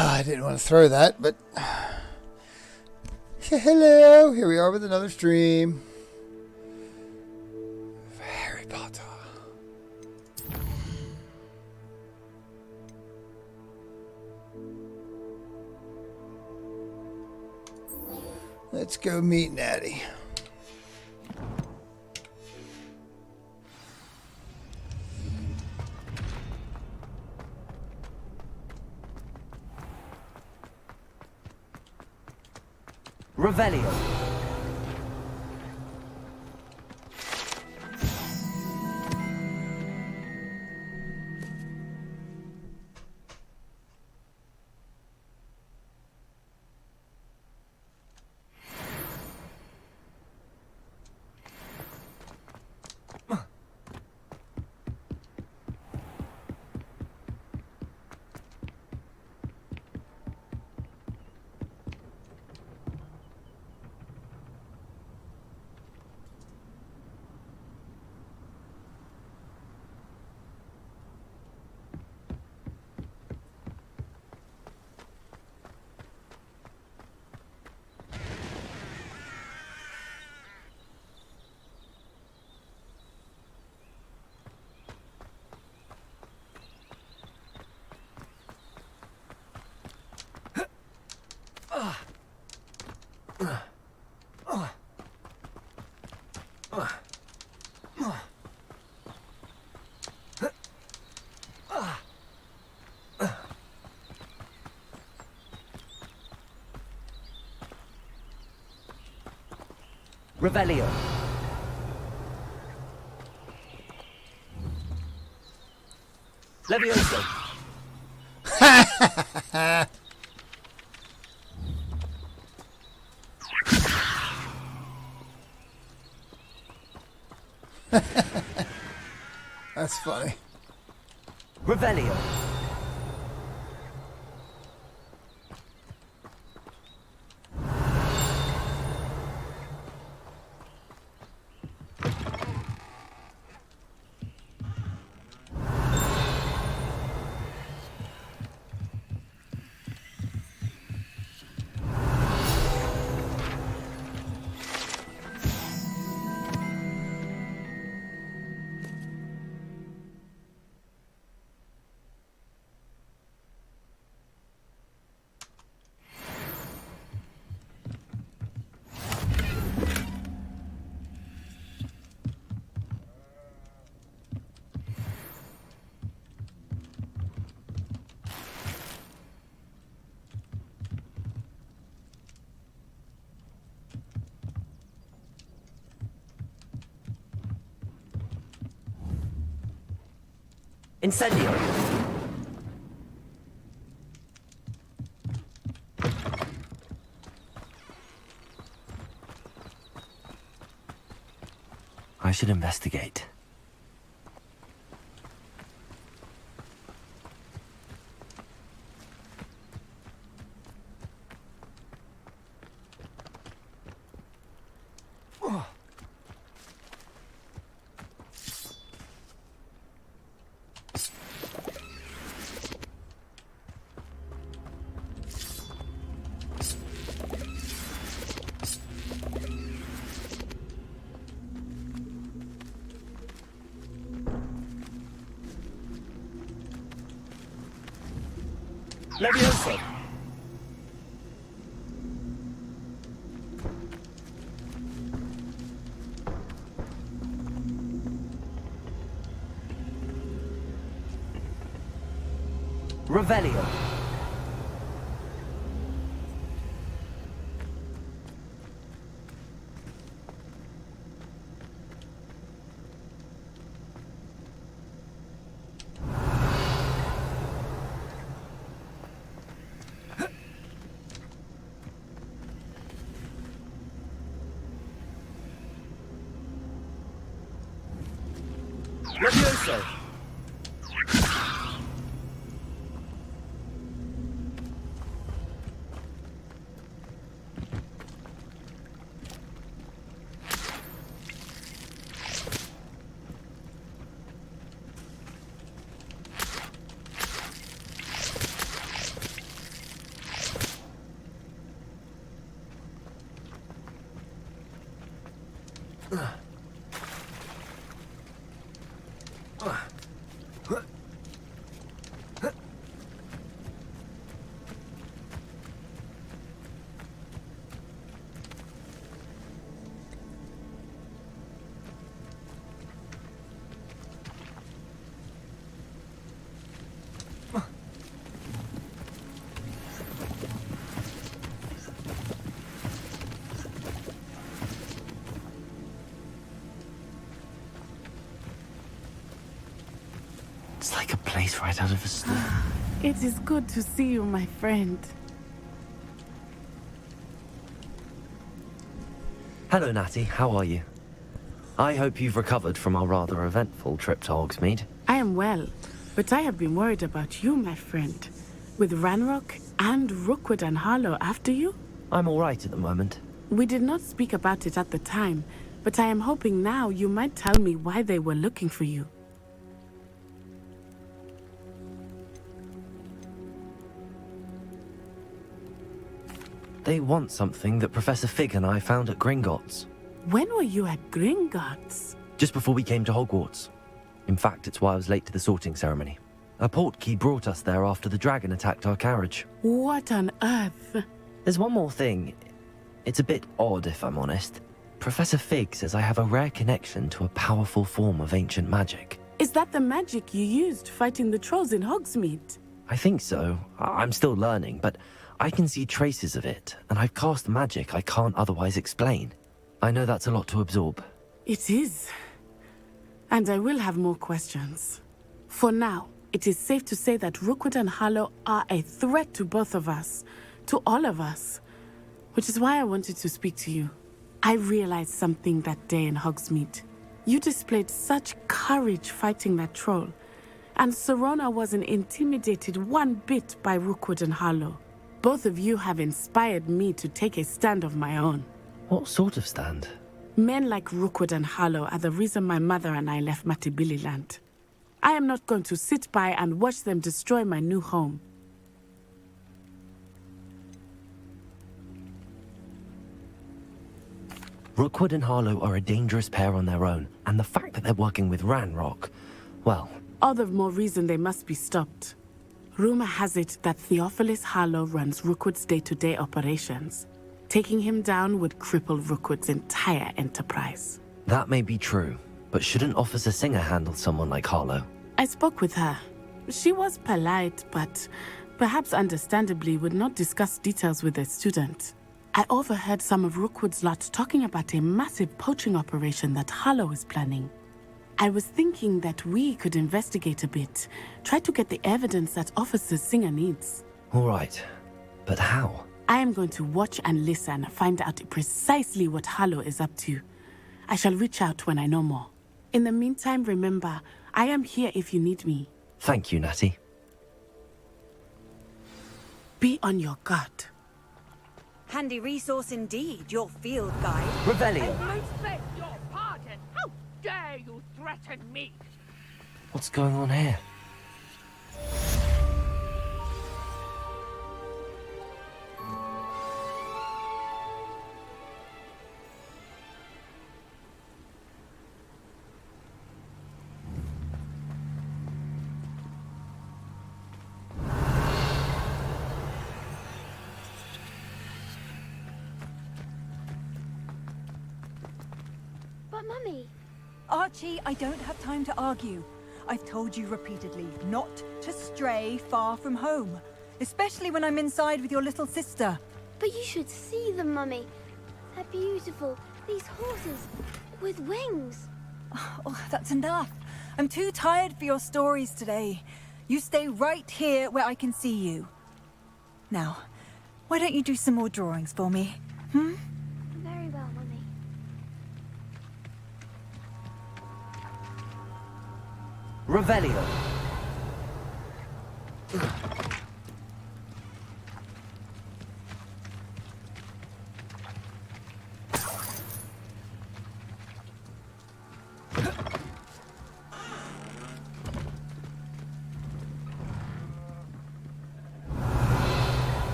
I didn't want to throw that, but hello, here we are with another stream. Harry Potter. Let's go meet Natty. Revelio. Revelio. Levioso. That's funny. Revelio. Incendio. I should investigate. Levioso. Revelio. Levioso. It's like a place right out of a story. It is good to see you, my friend. Hello, Natty. How are you? I hope you've recovered from our rather eventful trip to Hogsmeade. I am well, but I have been worried about you, my friend. With Ranrock and Rookwood and Harlow after you? I'm all right at the moment. We did not speak about it at the time, but I am hoping now you might tell me why they were looking for you. They want something that Professor Fig and I found at Gringotts. When were you at Gringotts? Just before we came to Hogwarts. In fact, it's why I was late to the sorting ceremony. A portkey brought us there after the dragon attacked our carriage. What on earth? There's one more thing. It's a bit odd, if I'm honest. Professor Fig says I have a rare connection to a powerful form of ancient magic. Is that the magic you used fighting the trolls in Hogsmeade? I think so. I'm still learning, but I can see traces of it, and I've cast magic I can't otherwise explain. I know that's a lot to absorb. It is. And I will have more questions. For now, it is safe to say that Rookwood and Harlow are a threat to both of us. To all of us. Which is why I wanted to speak to you. I realized something that day in Hogsmeade. You displayed such courage fighting that troll. And Serona wasn't intimidated one bit by Rookwood and Harlow. Both of you have inspired me to take a stand of my own. What sort of stand? Men like Rookwood and Harlow are the reason my mother and I left Matabeleland. I am not going to sit by and watch them destroy my new home. Rookwood and Harlow are a dangerous pair on their own, and the fact that they're working with Ranrock, well... All the more reason they must be stopped. Rumor has it that Theophilus Harlow runs Rookwood's day-to-day operations. Taking him down would cripple Rookwood's entire enterprise. That may be true, but shouldn't Officer Singer handle someone like Harlow? I spoke with her. She was polite, but perhaps understandably would not discuss details with a student. I overheard some of Rookwood's lot talking about a massive poaching operation that Harlow is planning. I was thinking that we could investigate a bit, try to get the evidence that Officer Singer needs. All right, but how? I am going to watch and listen, find out precisely what Harlow is up to. I shall reach out when I know more. In the meantime, remember, I am here if you need me. Thank you, Natty. Be on your guard. Handy resource indeed, your field guide. Revelio! I most beg your pardon. How dare you threaten me? What's going on here? But Mummy... Archie, I don't have time to argue. I've told you repeatedly not to stray far from home. Especially when I'm inside with your little sister. But you should see them, Mummy. They're beautiful. These horses with wings. Oh, that's enough. I'm too tired for your stories today. You stay right here where I can see you. Now, why don't you do some more drawings for me? Hmm? Very well, Mummy. Revelio!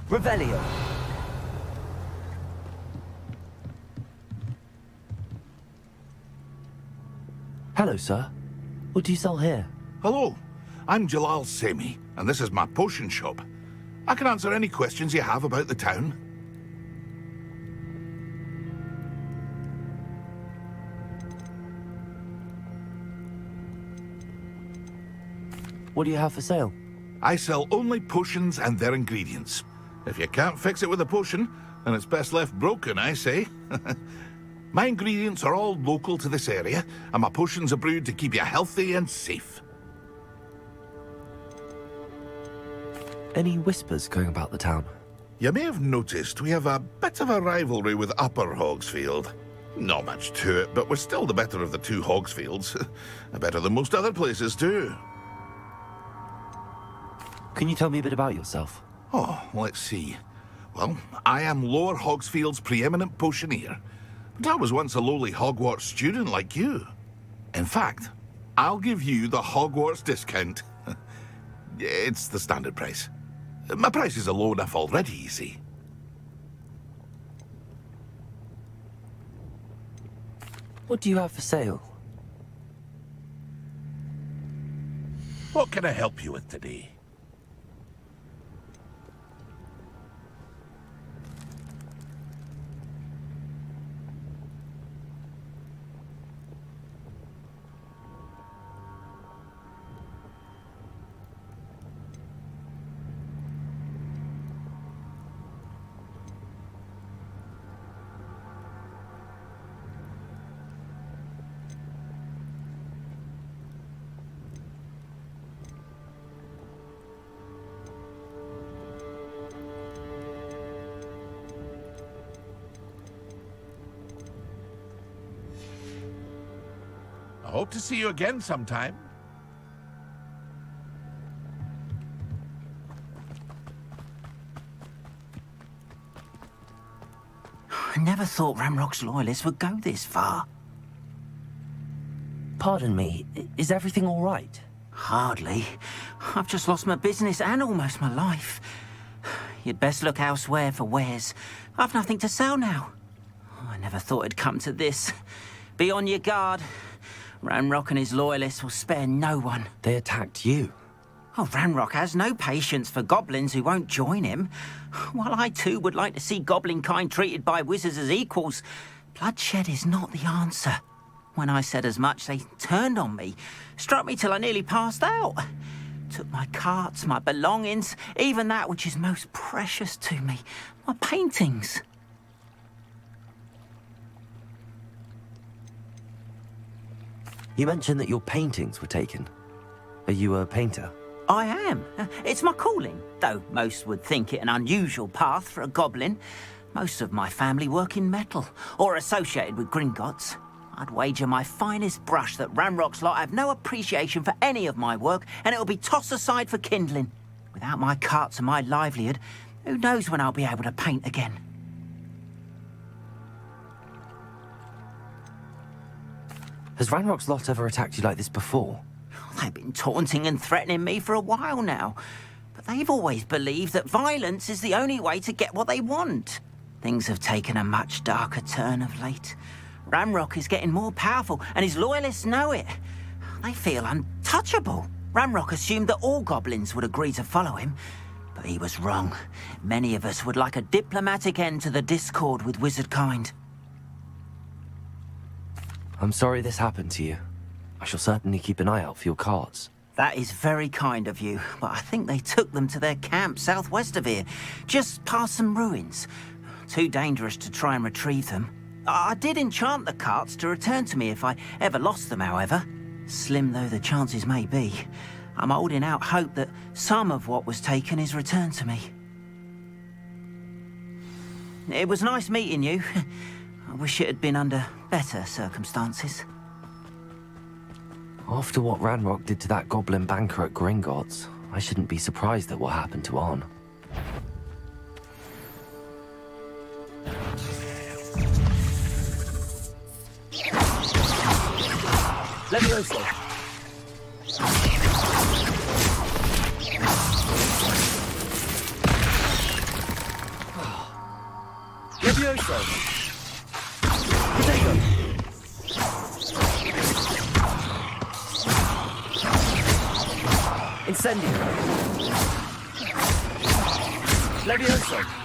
Revelio. Hello, sir. What do you sell here? Hello, I'm Jalal Semi, and this is my potion shop. I can answer any questions you have about the town. What do you have for sale? I sell only potions and their ingredients. If you can't fix it with a potion, then it's best left broken, I say. My ingredients are all local to this area, and my potions are brewed to keep you healthy and safe. Any whispers going about the town? You may have noticed we have a bit of a rivalry with Upper Hogsfield. Not much to it, but we're still the better of the two Hogsfields. Better than most other places, too. Can you tell me a bit about yourself? Oh, let's see. Well, I am Lower Hogsfield's preeminent potioneer. But I was once a lowly Hogwarts student like you. In fact, I'll give you the Hogwarts discount. It's the standard price. My prices are low enough already, you see. What do you have for sale? What can I help you with today? I hope to see you again sometime. I never thought Ramrock's loyalists would go this far. Pardon me, is everything all right? Hardly. I've just lost my business and almost my life. You'd best look elsewhere for wares. I've nothing to sell now. I never thought it'd come to this. Be on your guard. Ranrock and his loyalists will spare no one. They attacked you. Oh, Ranrock has no patience for goblins who won't join him. While I too would like to see goblin kind treated by wizards as equals, bloodshed is not the answer. When I said as much, they turned on me, struck me till I nearly passed out. Took my carts, my belongings, even that which is most precious to me, my paintings. You mentioned that your paintings were taken. Are you a painter? I am. It's my calling, though most would think it an unusual path for a goblin. Most of my family work in metal, or associated with Gringotts. I'd wager my finest brush that Ranrock's lot have no appreciation for any of my work, and it'll be tossed aside for kindling. Without my carts and my livelihood, who knows when I'll be able to paint again? Has Ranrock's lot ever attacked you like this before? They've been taunting and threatening me for a while now. But they've always believed that violence is the only way to get what they want. Things have taken a much darker turn of late. Ranrock is getting more powerful, and his loyalists know it. They feel untouchable. Ranrock assumed that all goblins would agree to follow him, but he was wrong. Many of us would like a diplomatic end to the discord with wizard kind. I'm sorry this happened to you. I shall certainly keep an eye out for your carts. That is very kind of you, but I think they took them to their camp southwest of here, just past some ruins. Too dangerous to try and retrieve them. I did enchant the carts to return to me if I ever lost them, however. Slim though the chances may be, I'm holding out hope that some of what was taken is returned to me. It was nice meeting you. I wish it had been under better circumstances. After what Ranrock did to that goblin banker at Gringotts, I shouldn't be surprised at what happened to Arn. Levioso! Levioso! Potato! Incendio! Levioso!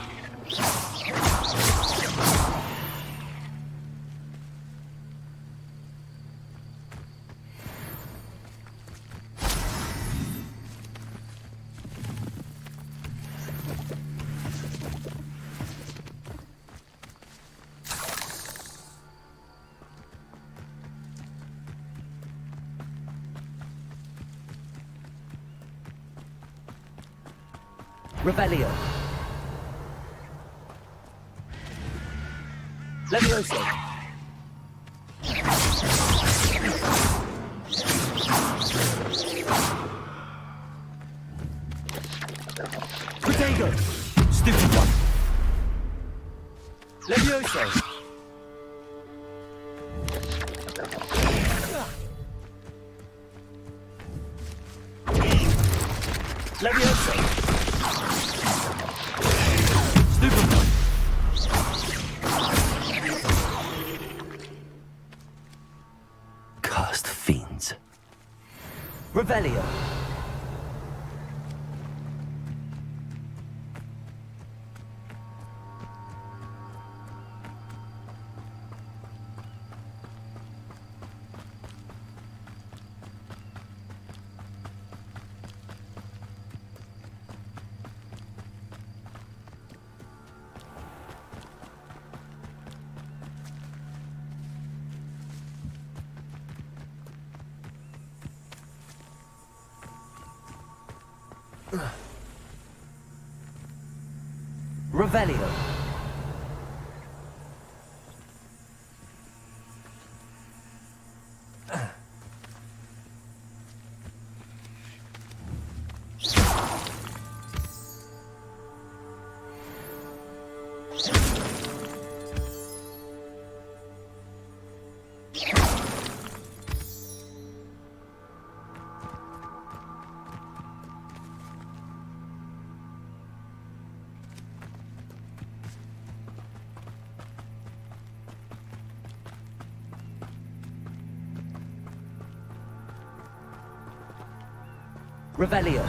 Revelio. Levioso. Potato. Stupid one. Levioso. Levioso. Cursed fiends. Revelio. Revelio. Revelio.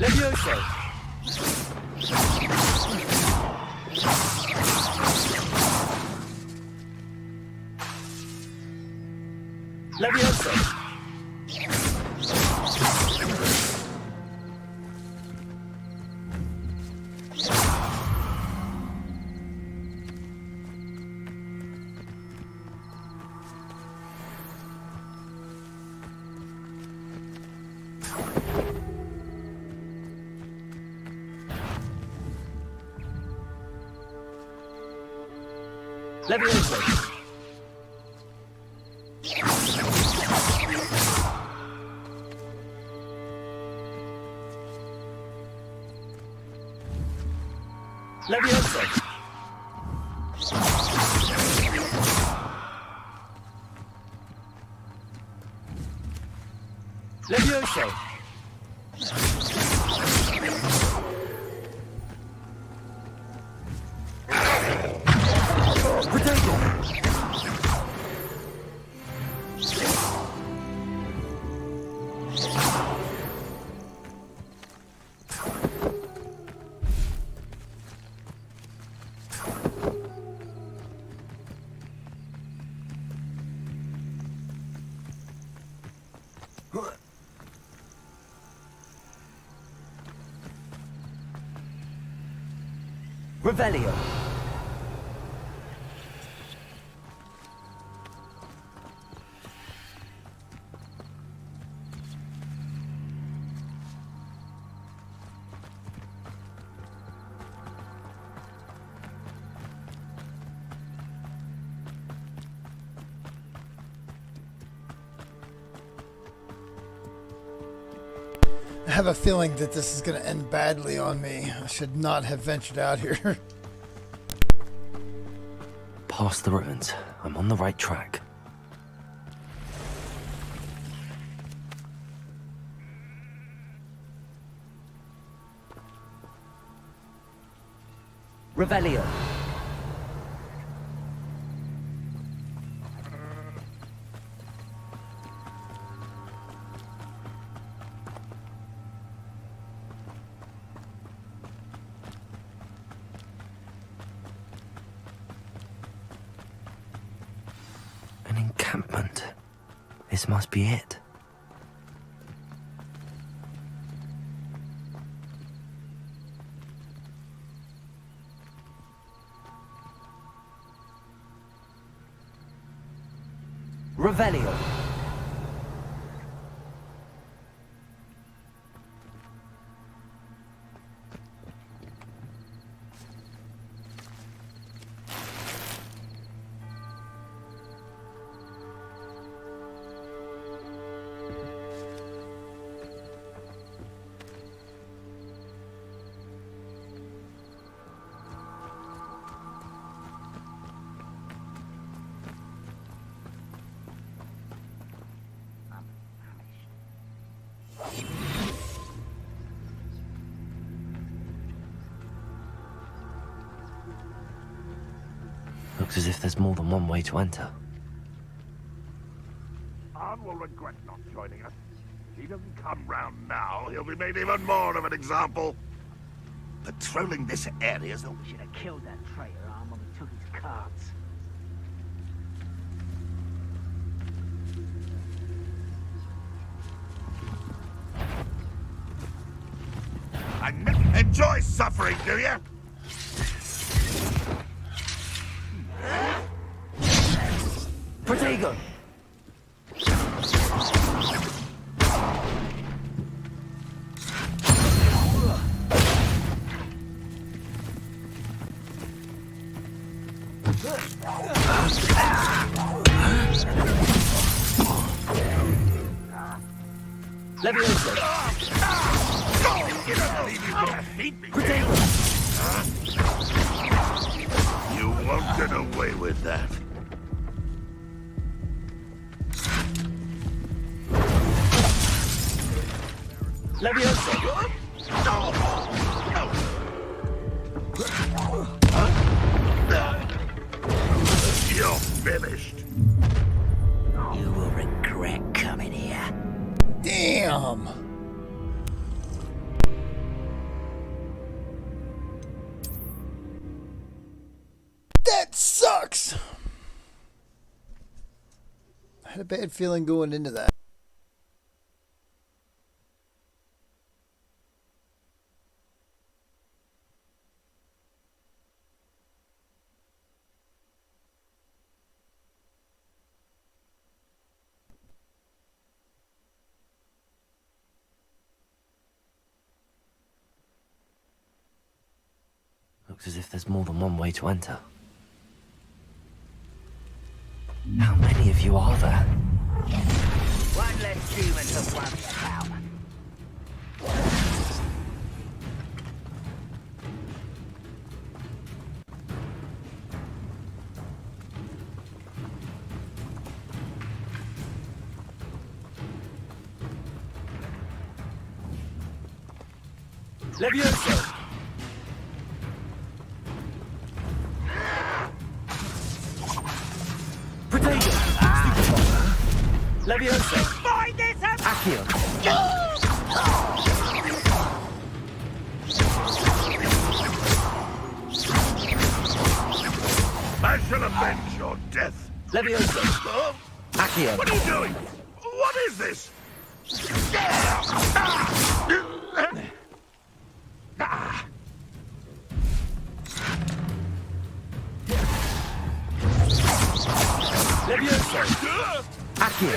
Levioso. Levioso. Levioso. Levioso. Levioso. Potato. Revelio. have a feeling that this is going to end badly on me. I should not have ventured out here. Past the ruins. I'm on the right track. Revelio. An encampment. This must be it. Revelio. Looks as if there's more than one way to enter. Anne will regret not joining us. If he doesn't come round now, he'll be made even more of an example. Patrolling this area is the... We should have killed that traitor Arm when we took his cards. Enjoy suffering, do you? Protego. Levioso. Protego. You won't get away with that. Levioso. You're finished. You will regret coming here. Damn. That sucks. I had a bad feeling going into that. Looks as if there's more than one way to enter. How many of you are there? One less human to worry about. Levioso. Protego. Levioso. Find this Accio. I shall avenge your death. Levioso. Huh? Accio. What are you doing? What is this? Levioso. Accio.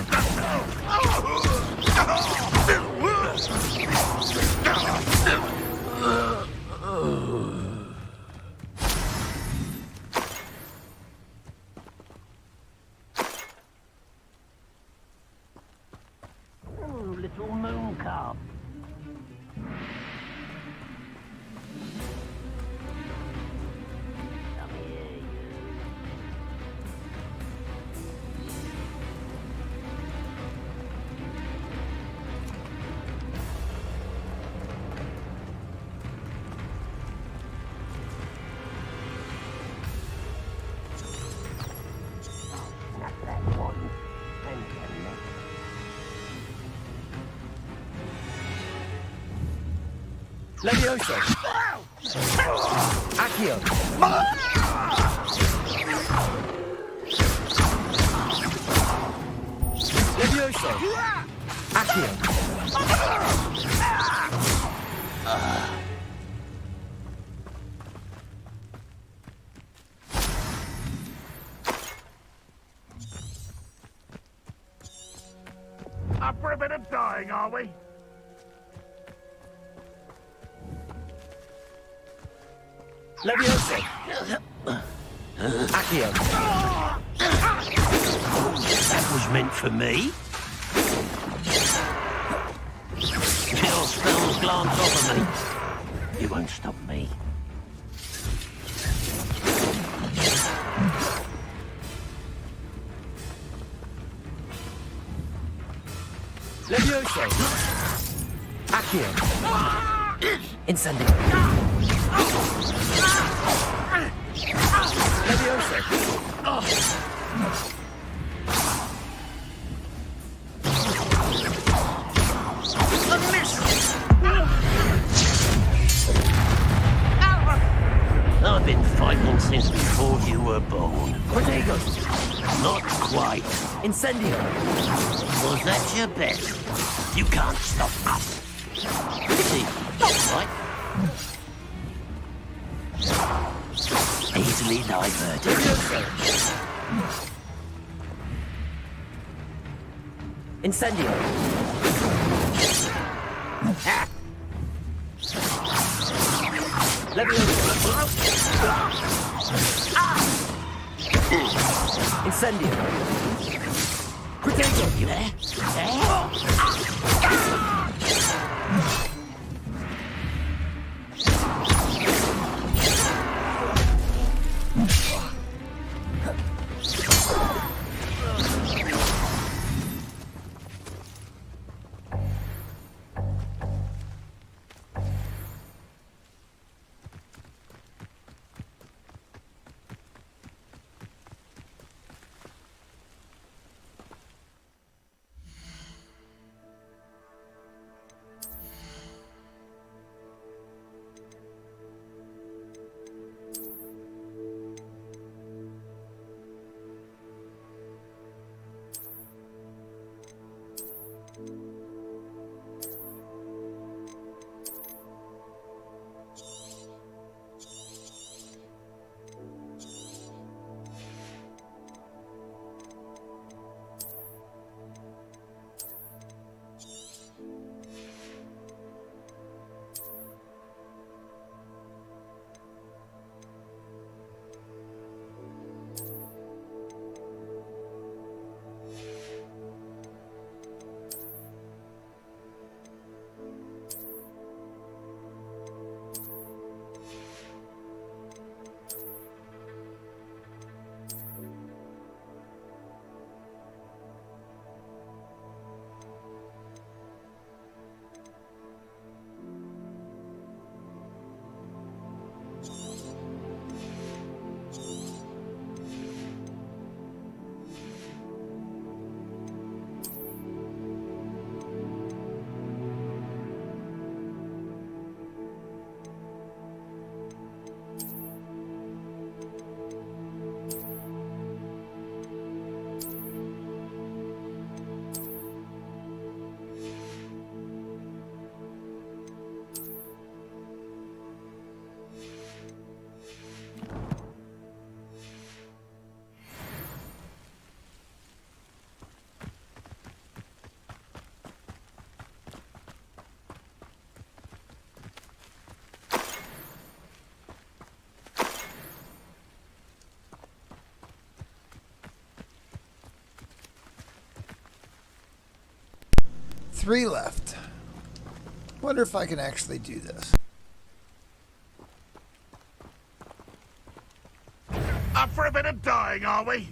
Little moon calf. Levioso! Accio! Levioso! Accio! Up for a bit of dying, are we? Levioso! Accio! That was meant for me. Your spells glance off of me. You won't stop me. Levioso! Accio! Incendio! Levioso! I've been fighting since before you were born. Protego! Not quite. Incendio! Was that your best? You can't stop us. See, right? Easily diverted. Incendio! Ha! Incendio! Protego! You there? Three left. Wonder if I can actually do this. Up for a bit of dying, are we?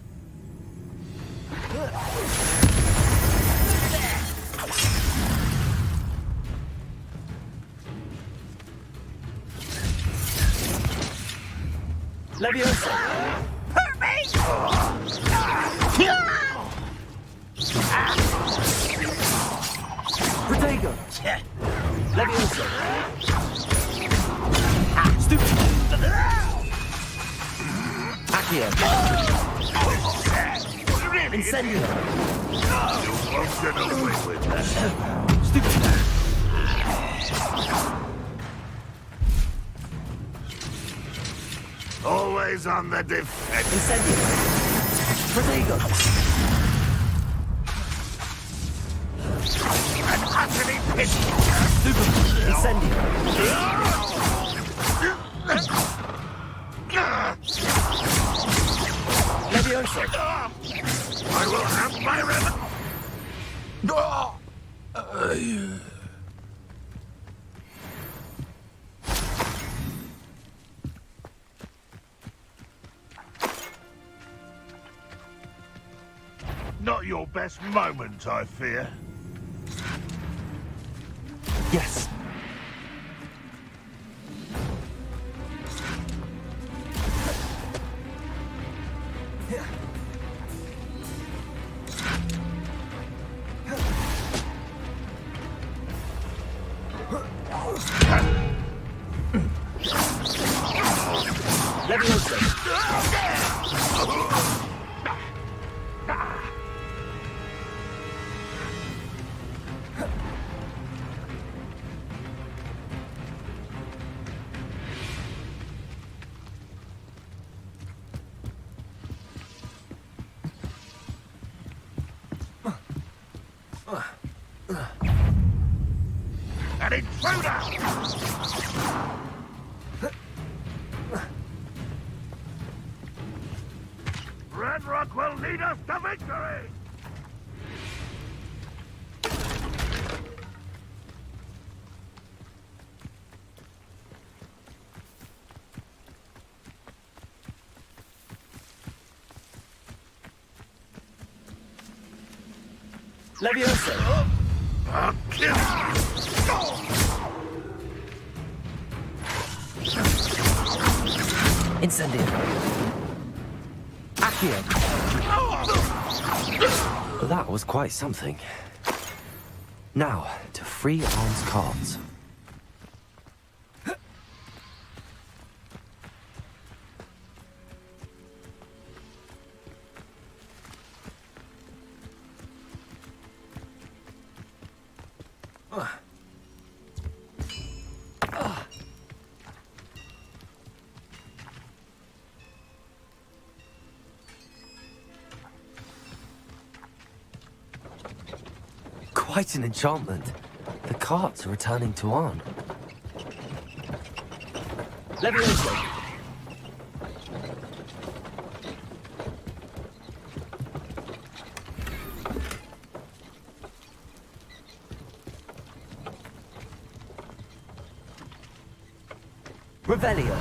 Levioso! Hurt me! Protego! Levioso! Incendio! You won't get away with that. Stupid! Always on the defense. Incendio! Protego! An utterly pity. Stupid! Incendio! Levioso! I will have my revenge. Not your best moment, I fear. Yes. Levioso! An intruder! Red Rock will lead us to victory! Levioso! I'll kill you! Incendio! Accio! That was quite something. Now, to free Arn's cards. Quite an enchantment. The carts are returning to Arn. Levioso! Revelio!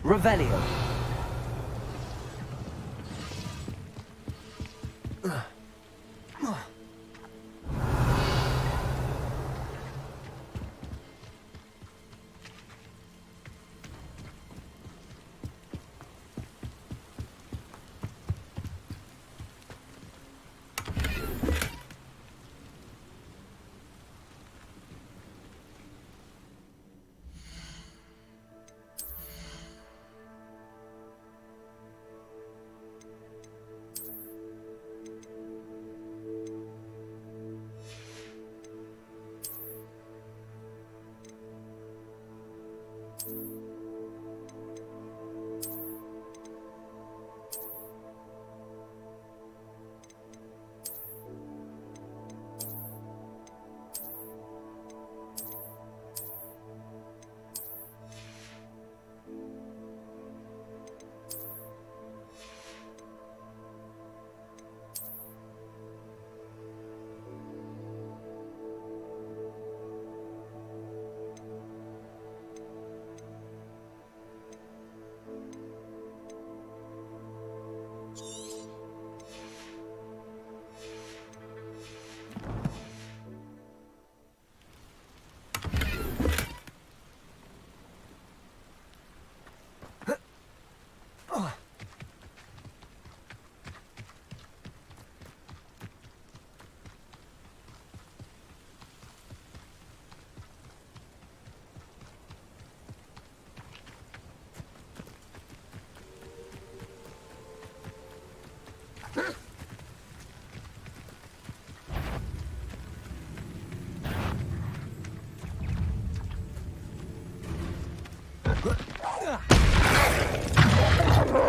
Revelio.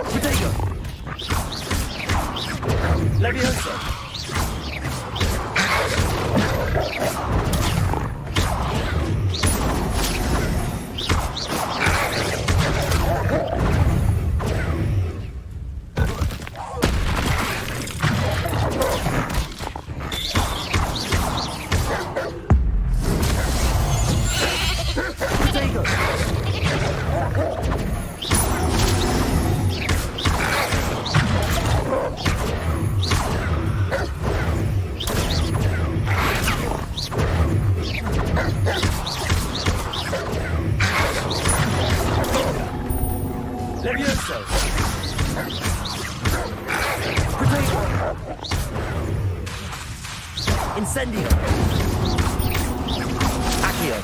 Protego! Levioso! Levioso! Protego! Incendio! Accio!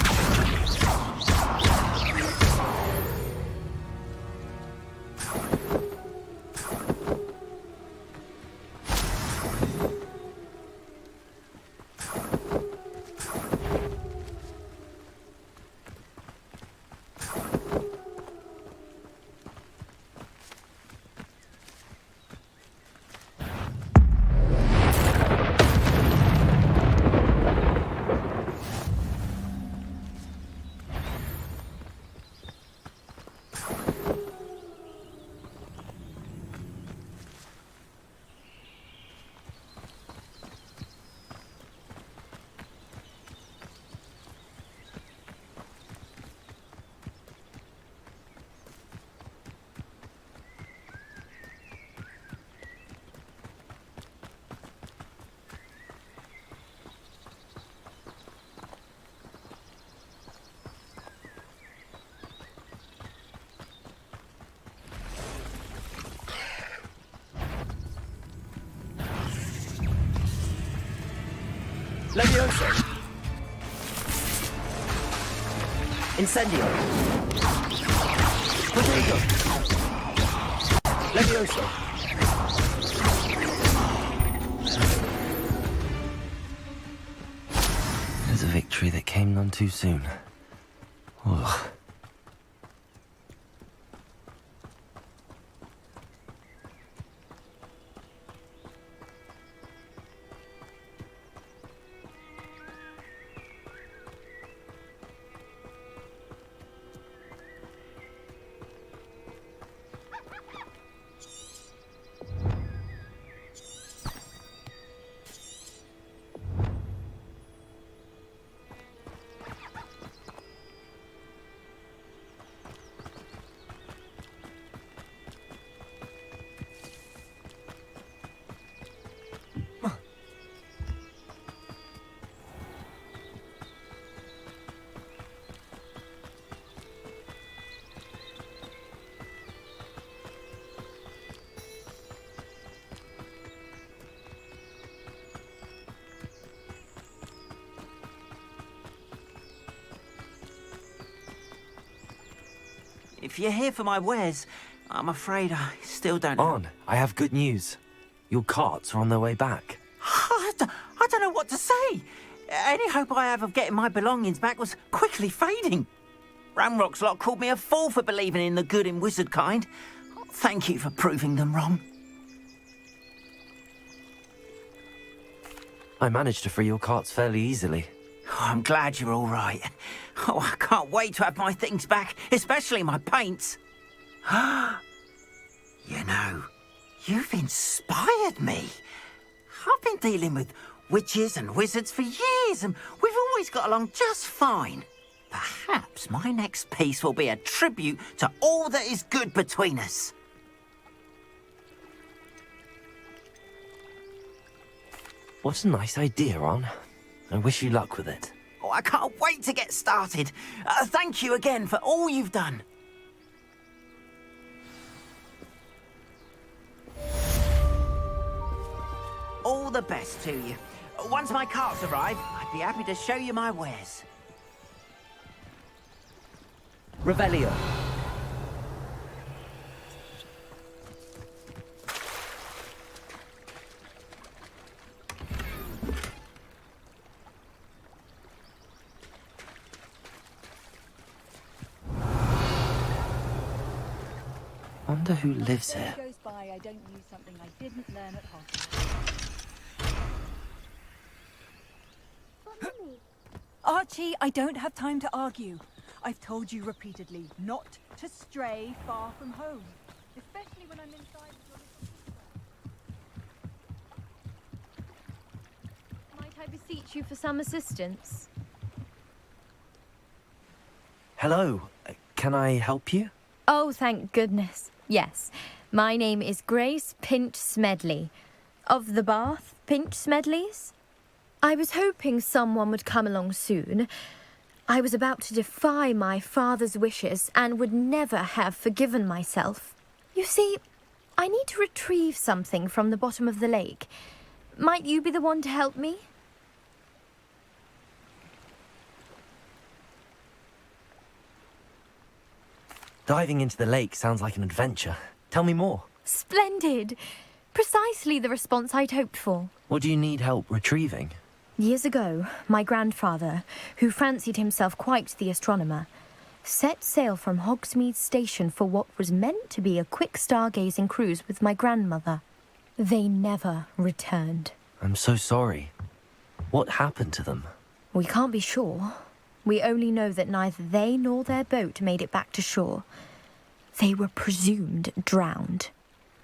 Levioso! Incendio! Protego! Levioso! There's a victory that came none too soon. Ugh. If you're here for my wares, I'm afraid I still don't know. On, I have good news. Your carts are on their way back. I don't know what to say. Any hope I have of getting my belongings back was quickly fading. Ramrock's lot called me a fool for believing in the good in wizard kind. Thank you for proving them wrong. I managed to free your carts fairly easily. Oh, I'm glad you're all right. Oh, I can't wait to have my things back, especially my paints. You know, you've inspired me. I've been dealing with witches and wizards for years, and we've always got along just fine. Perhaps my next piece will be a tribute to all that is good between us. What a nice idea, Ron. I wish you luck with it. Oh, I can't wait to get started. Thank you again for all you've done. All the best to you. Once my carts arrive, I'd be happy to show you my wares. Revelio. Wonder who lives Day here. goes by, I don't use something I didn't learn at Hogwarts. But Mummy, Archie, I don't have time to argue. I've told you repeatedly not to stray far from home, especially when I'm inside with your little sister. Might I beseech you for some assistance? Hello, can I help you? Oh, thank goodness. Yes. My name is Grace Pinch Smedley. Of the Bath Pinch Smedleys? I was hoping someone would come along soon. I was about to defy my father's wishes and would never have forgiven myself. You see, I need to retrieve something from the bottom of the lake. Might you be the one to help me? Diving into the lake sounds like an adventure. Tell me more. Splendid! Precisely the response I'd hoped for. What do you need help retrieving? Years ago, my grandfather, who fancied himself quite the astronomer, set sail from Hogsmeade Station for what was meant to be a quick stargazing cruise with my grandmother. They never returned. I'm so sorry. What happened to them? We can't be sure. We only know that neither they nor their boat made it back to shore. They were presumed drowned.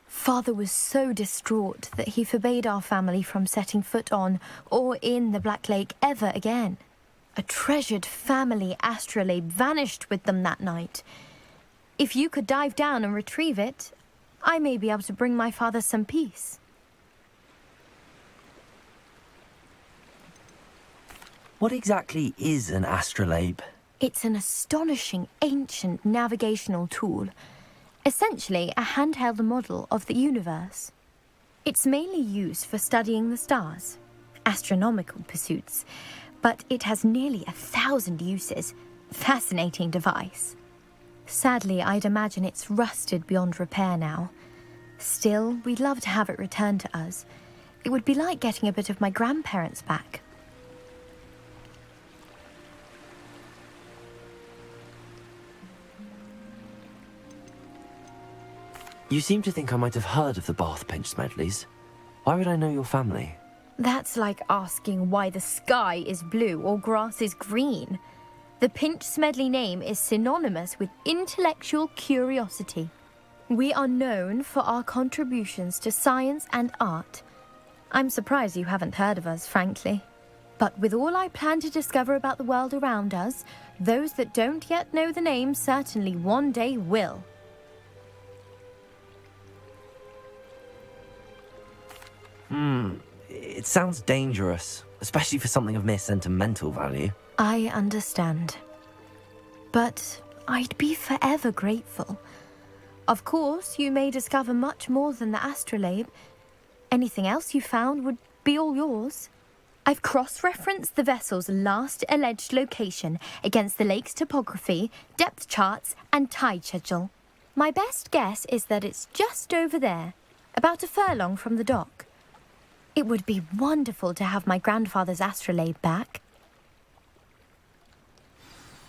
Father was so distraught that he forbade our family from setting foot on or in the Black Lake ever again. A treasured family astrolabe vanished with them that night. If you could dive down and retrieve it, I may be able to bring my father some peace. What exactly is an astrolabe? It's an astonishing ancient navigational tool. Essentially, a handheld model of the universe. It's mainly used for studying the stars, astronomical pursuits, but it has nearly 1,000 uses. Fascinating device. Sadly, I'd imagine it's rusted beyond repair now. Still, we'd love to have it returned to us. It would be like getting a bit of my grandparents back. You seem to think I might have heard of the Bath Pinch Smedleys. Why would I know your family? That's like asking why the sky is blue or grass is green. The Pinch Smedley name is synonymous with intellectual curiosity. We are known for our contributions to science and art. I'm surprised you haven't heard of us, frankly. But with all I plan to discover about the world around us, those that don't yet know the name certainly one day will. It sounds dangerous, especially for something of mere sentimental value. I understand. But I'd be forever grateful. Of course, you may discover much more than the astrolabe. Anything else you found would be all yours. I've cross-referenced the vessel's last alleged location against the lake's topography, depth charts, and tide schedule. My best guess is that it's just over there, about a furlong from the dock. It would be wonderful to have my grandfather's astrolabe back.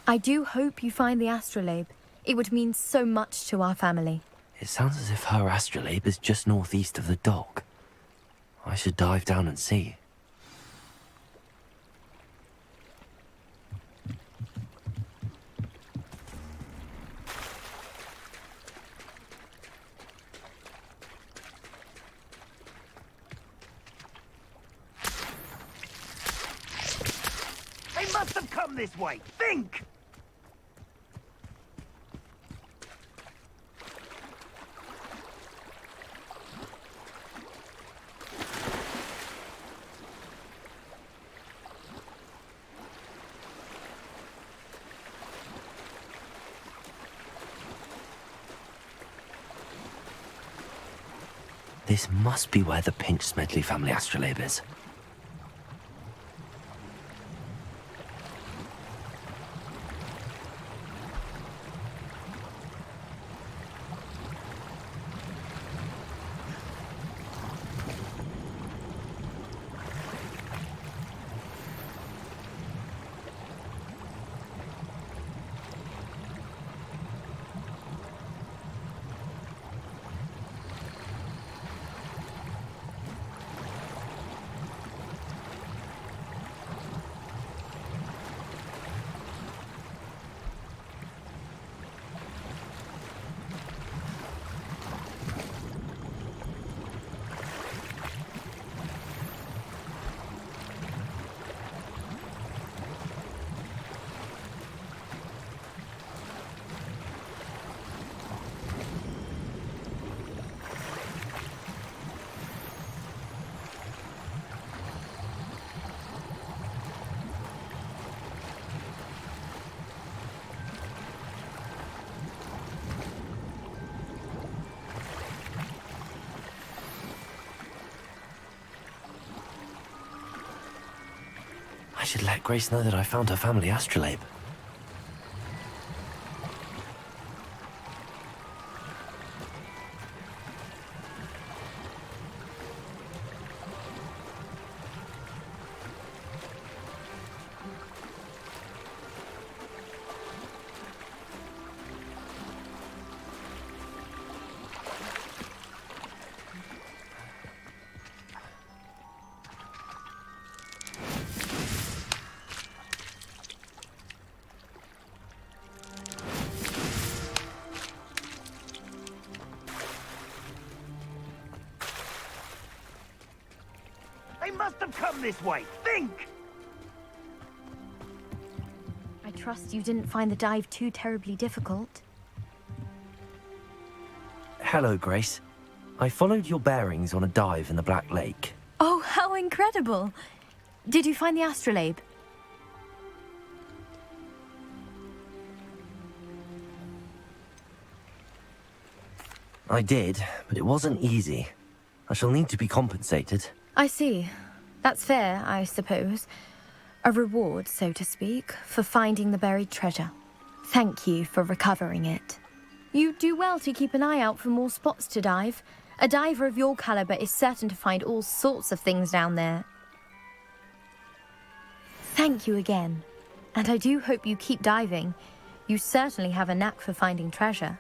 I do hope you find the astrolabe. It would mean so much to our family. It sounds as if her astrolabe is just northeast of the dock. I should dive down and see. They must have come this way. Think! This must be where the Pinch Smedley family astrolabe is. should let Grace know that I found her family astrolabe. They must have come this way. Think! I trust you didn't find the dive too terribly difficult. Hello, Grace. I followed your bearings on a dive in the Black Lake. Oh, how incredible! Did you find the astrolabe? I did, but it wasn't easy. I shall need to be compensated. I see. That's fair, I suppose. A reward, so to speak, for finding the buried treasure. Thank you for recovering it. You do well to keep an eye out for more spots to dive. A diver of your caliber is certain to find all sorts of things down there. Thank you again. And I do hope you keep diving. You certainly have a knack for finding treasure.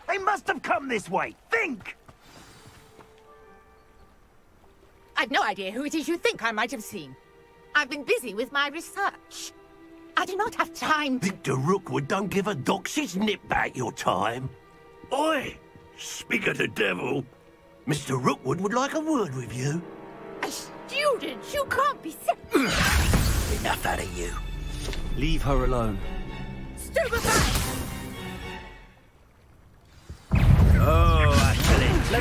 They must have come this way. Think! I've no idea who it is you think I might have seen. I've been busy with my research. I do not have time to... Victor Rookwood don't give a doxy's nip back your time. Oi! Speak of the devil. Mr. Rookwood would like a word with you. A student? You can't be... Enough out of you. Leave her alone. Stupefy! Oh, excellent. You're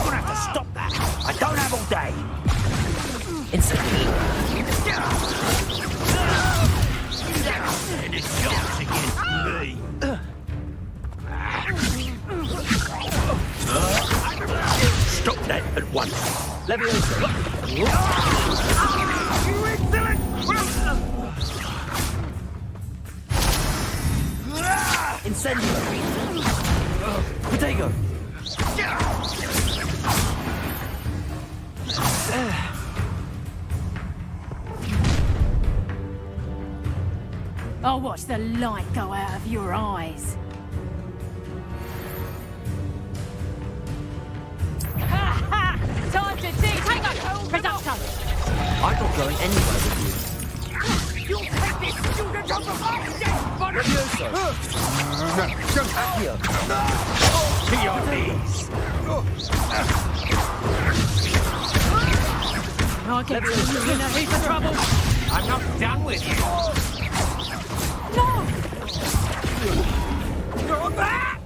gonna have to stop that. I don't have all day. And it jumps against me. Stop that at once. Incendio! Potato! I'll watch the light go out of your eyes. Ha ha! Time to take a production! I'm not going anywhere with you. You'll take this student off of my desk, but... Here. To your knees. I can see you in a heap of trouble. I'm not done with you. No! You're that!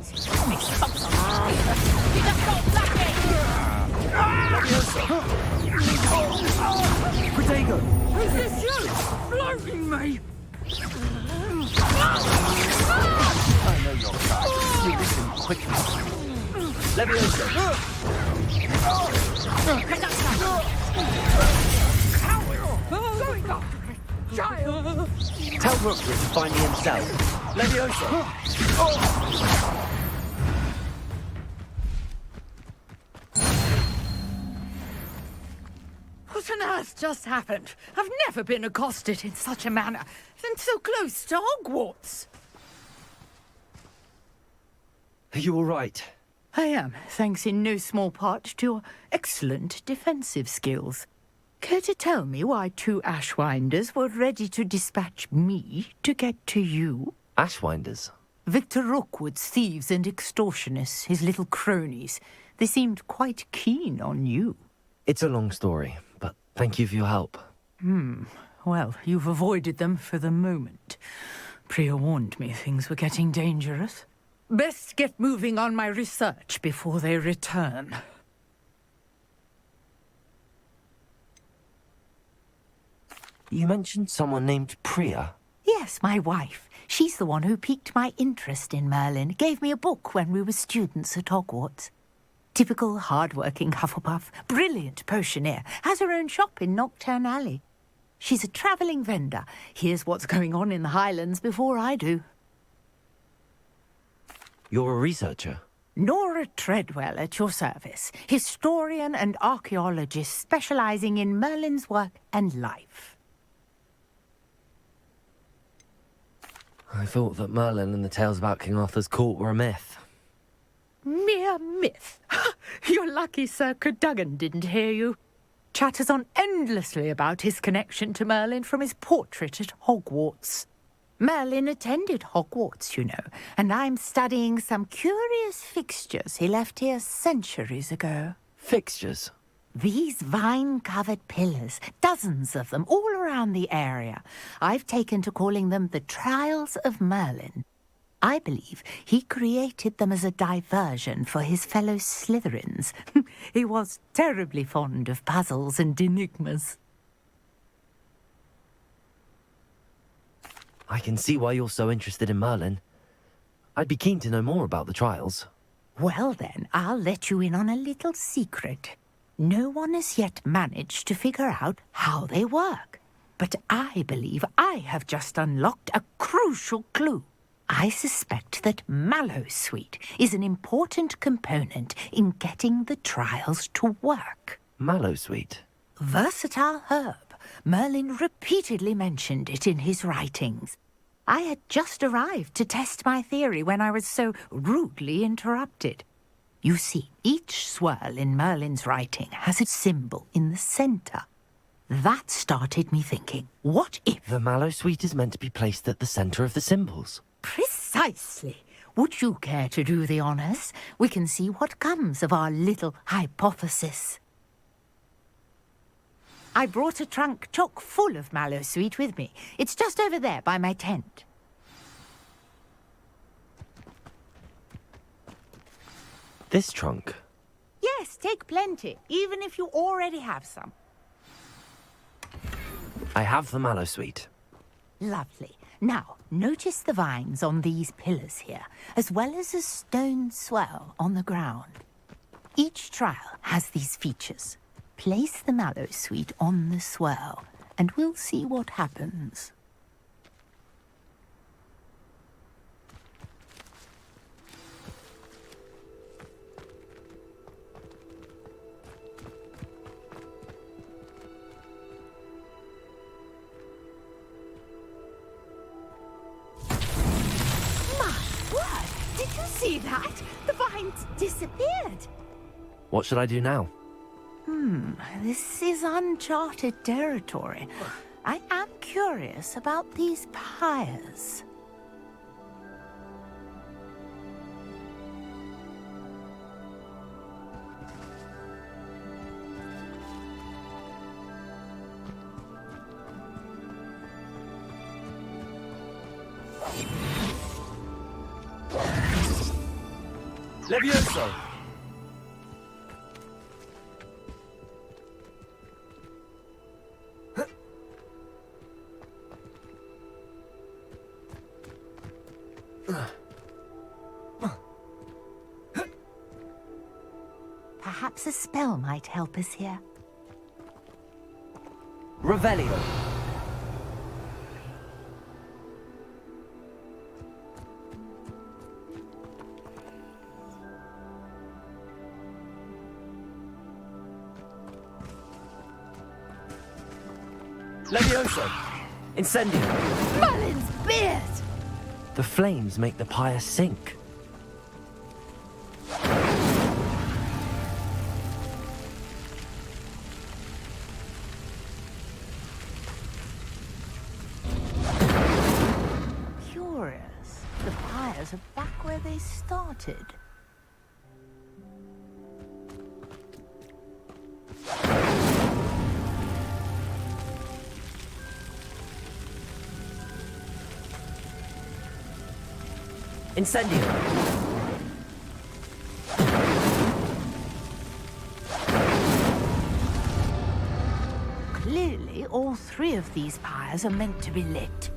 You just got lucky! Potato! Who's this you? Floating me! I know your kind. You listen quickly. Leviosa! Child! Tell Rookwood to find me himself. Leviosa! What on earth just happened? I've never been accosted in such a manner, and so close to Hogwarts. Are you all right? I am, thanks in no small part to your excellent defensive skills. Care to tell me why two Ashwinders were ready to dispatch me to get to you? Ashwinders? Victor Rookwood's thieves and extortionists, his little cronies. They seemed quite keen on you. It's a long story, but thank you for your help. Well, you've avoided them for the moment. Priya warned me things were getting dangerous. Best get moving on my research before they return. You mentioned someone named Priya. Yes, my wife. She's the one who piqued my interest in Merlin. Gave me a book when we were students at Hogwarts. Typical hard-working Hufflepuff, brilliant potioneer, has her own shop in Knockturn Alley. She's a travelling vendor. Hears what's going on in the Highlands before I do. You're a researcher? Nora Treadwell at your service, historian and archaeologist specialising in Merlin's work and life. I thought that Merlin and the tales about King Arthur's court were a myth. Mere myth. You're lucky Sir Cadogan didn't hear you. Chatters on endlessly about his connection to Merlin from his portrait at Hogwarts. Merlin attended Hogwarts, you know, and I'm studying some curious fixtures he left here centuries ago. Fixtures? These vine-covered pillars, dozens of them, all around the area. I've taken to calling them the Trials of Merlin. I believe he created them as a diversion for his fellow Slytherins. He was terribly fond of puzzles and enigmas. I can see why you're so interested in Merlin. I'd be keen to know more about the trials. Well then, I'll let you in on a little secret. No one has yet managed to figure out how they work. But I believe I have just unlocked a crucial clue. I suspect that Mallowsweet is an important component in getting the trials to work. Mallowsweet? Versatile herb. Merlin repeatedly mentioned it in his writings. I had just arrived to test my theory when I was so rudely interrupted. You see, each swirl in Merlin's writing has a symbol in the centre. That started me thinking, what if... The Mallowsweet is meant to be placed at the centre of the symbols. Precisely. Would you care to do the honours? We can see what comes of our little hypothesis. I brought a trunk chock full of Mallowsweet with me. It's just over there by my tent. This trunk? Yes, take plenty, even if you already have some. I have the Mallowsweet. Lovely. Now, notice the vines on these pillars here, as well as a stone swell on the ground. Each trial has these features. Place the Mallowsweet on the swirl, and we'll see what happens. Did you see that? The vines disappeared. What should I do now? This is uncharted territory. I am curious about these pyres. Levioso! Perhaps a spell might help us here. Revelio! Levioso! Incendio! Merlin's beard! The flames make the pyre sink. Curious. The pyres are back where they started. Incendio! Clearly, all three of these pyres are meant to be lit.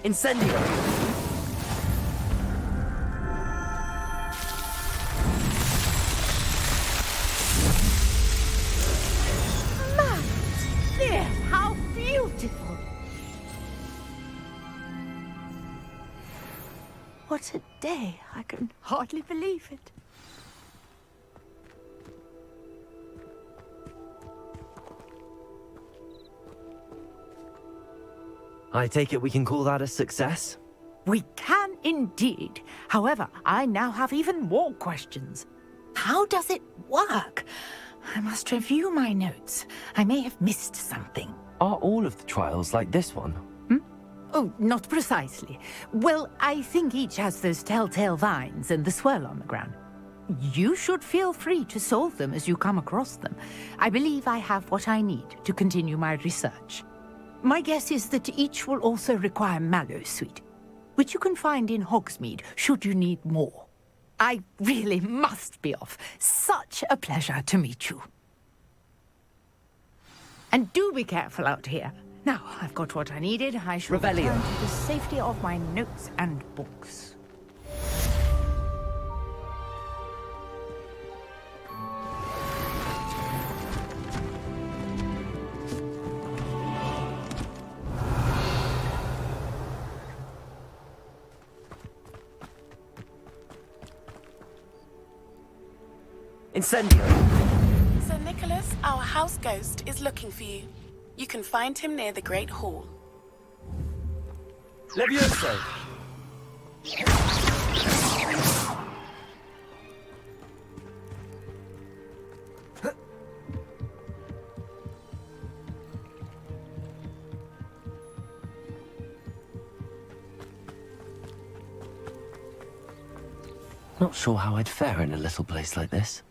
Incendio! There, how beautiful! What a day. I can hardly believe it. I take it we can call that a success? We can indeed. However, I now have even more questions. How does it work? I must review my notes. I may have missed something. Are all of the trials like this one? Oh, not precisely. Well, I think each has those telltale vines and the swirl on the ground. You should feel free to solve them as you come across them. I believe I have what I need to continue my research. My guess is that each will also require Mallowsweet, which you can find in Hogsmeade should you need more. I really must be off. Such a pleasure to meet you. And do be careful out here. Now, I've got what I needed. I shall return to the safety of my notes and books. Incendio! Sir Nicholas, our house ghost, is looking for you. You can find him near the Great Hall. Levioso! Not sure how I'd fare in a little place like this.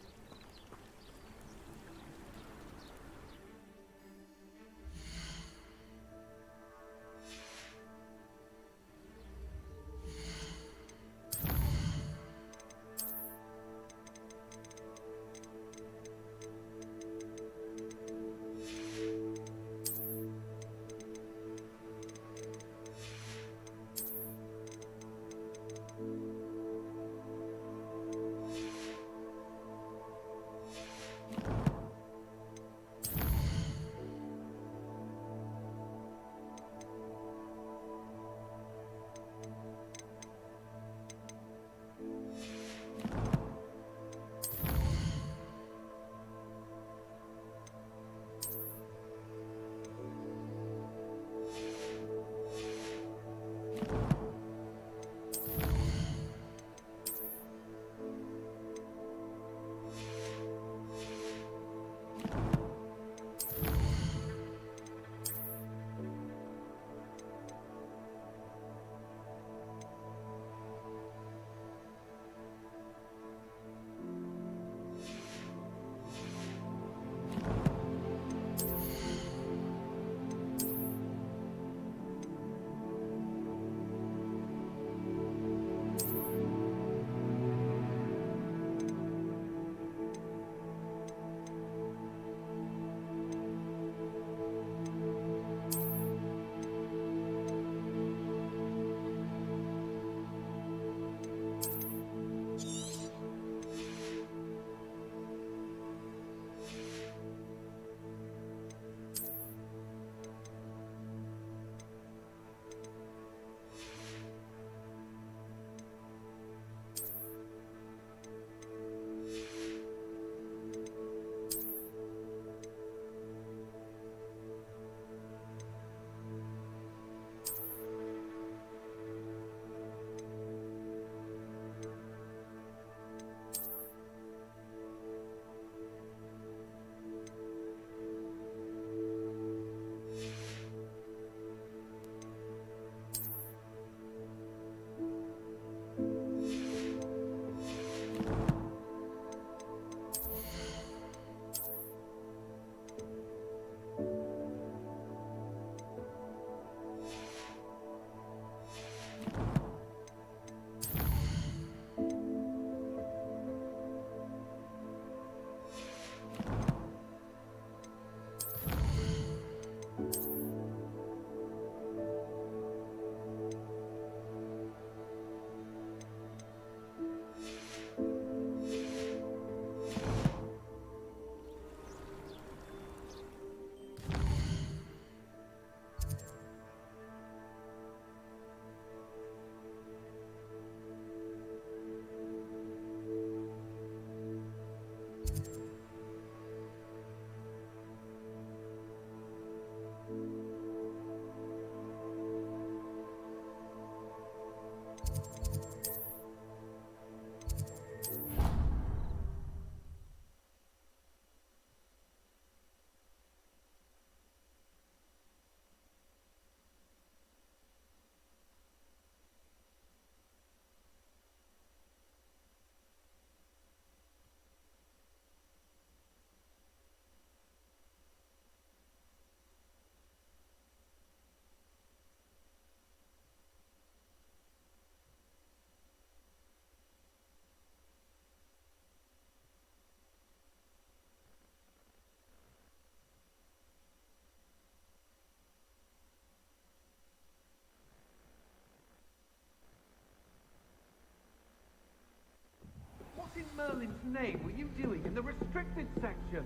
Merlin's name were you doing in the restricted section?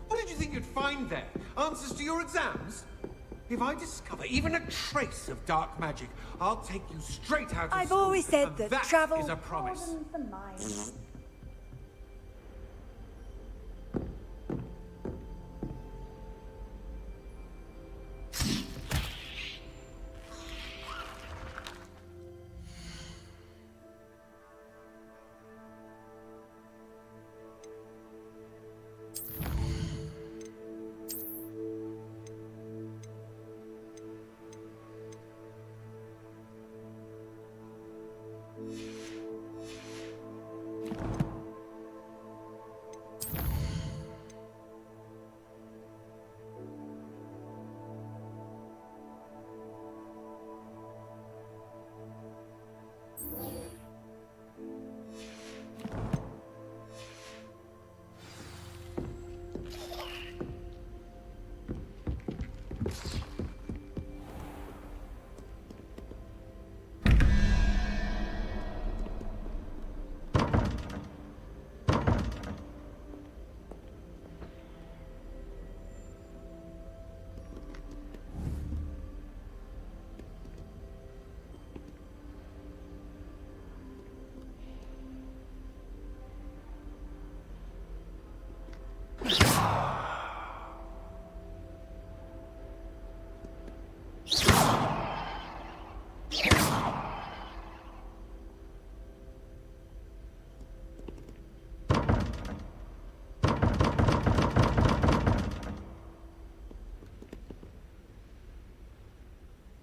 What did you think you'd find there? Answers to your exams? If I discover even a trace of dark magic, I'll take you straight out of I've school, always said and that travel is a promise. broadens the mind.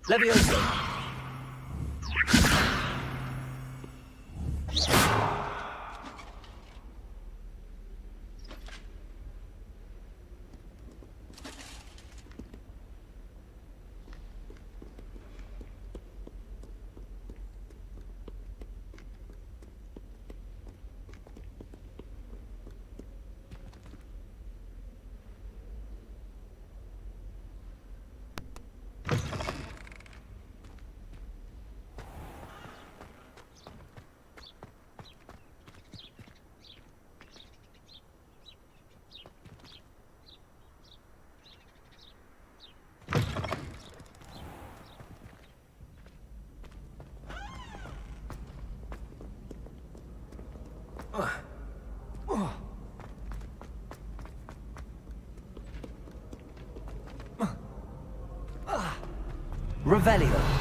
Leviosa! Revelio.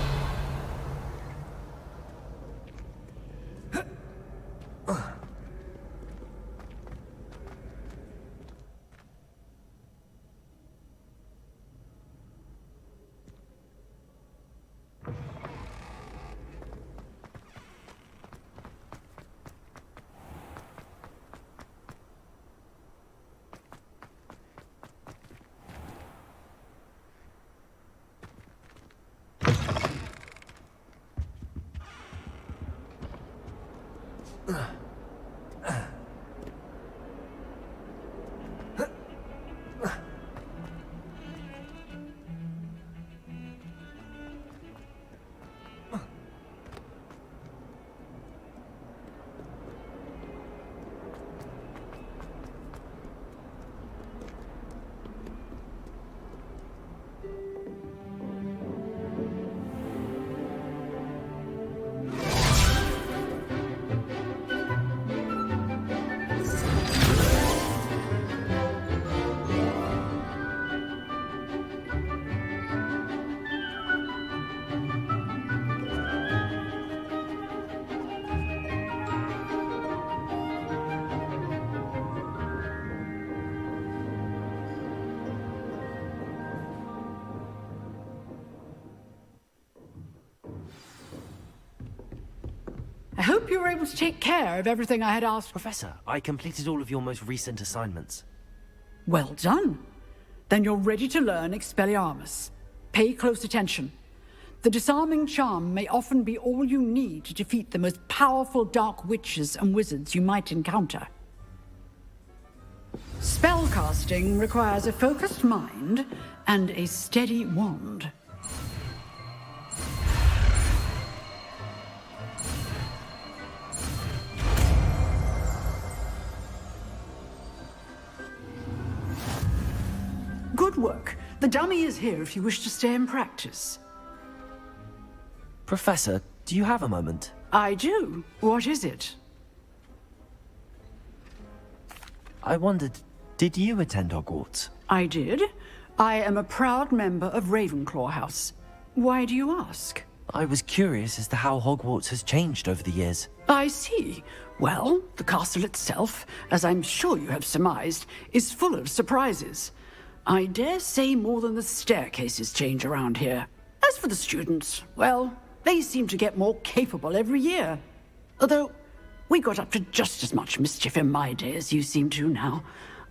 I hope you were able to take care of everything I had asked. Professor, I completed all of your most recent assignments. Well done. Then you're ready to learn Expelliarmus. Pay close attention. The disarming charm may often be all you need to defeat the most powerful dark witches and wizards you might encounter. Spellcasting requires a focused mind and a steady wand. Good work. The dummy is here if you wish to stay and practice. Professor, do you have a moment? I do. What is it? I wondered, did you attend Hogwarts? I did. I am a proud member of Ravenclaw House. Why do you ask? I was curious as to how Hogwarts has changed over the years. I see. Well, the castle itself, as I'm sure you have surmised, is full of surprises. I dare say more than the staircases change around here. As for the students, well, they seem to get more capable every year. Although, we got up to just as much mischief in my day as you seem to now.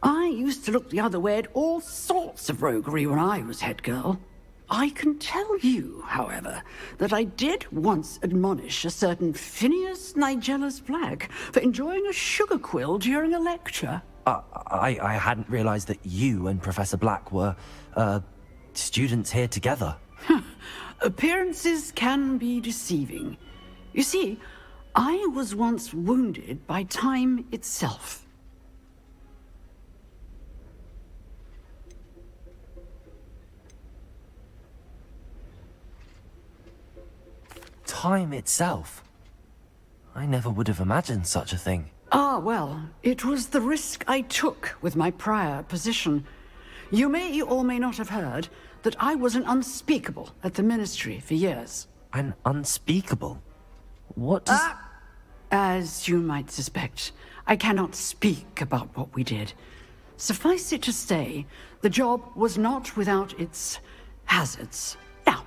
I used to look the other way at all sorts of roguery when I was head girl. I can tell you, however, that I did once admonish a certain Phineas Nigellus Black for enjoying a sugar quill during a lecture. I hadn't realized that you and Professor Black were, students here together. Appearances can be deceiving. You see, I was once wounded by time itself. Time itself? I never would have imagined such a thing. Ah, well, it was the risk I took with my prior position. You may or may not have heard that I was an unspeakable at the Ministry for years. An unspeakable? What does... As you might suspect, I cannot speak about what we did. Suffice it to say, the job was not without its hazards. Now,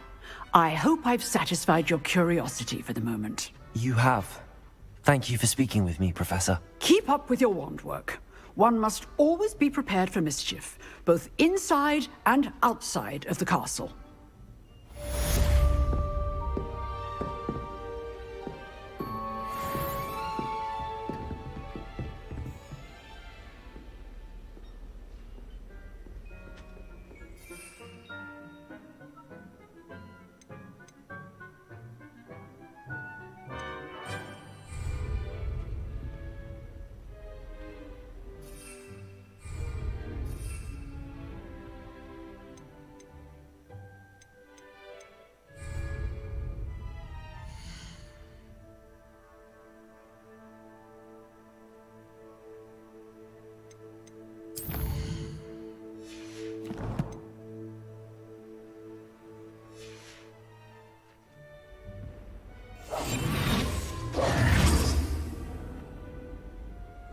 I hope I've satisfied your curiosity for the moment. You have. Thank you for speaking with me, Professor. Keep up with your wand work. One must always be prepared for mischief, both inside and outside of the castle.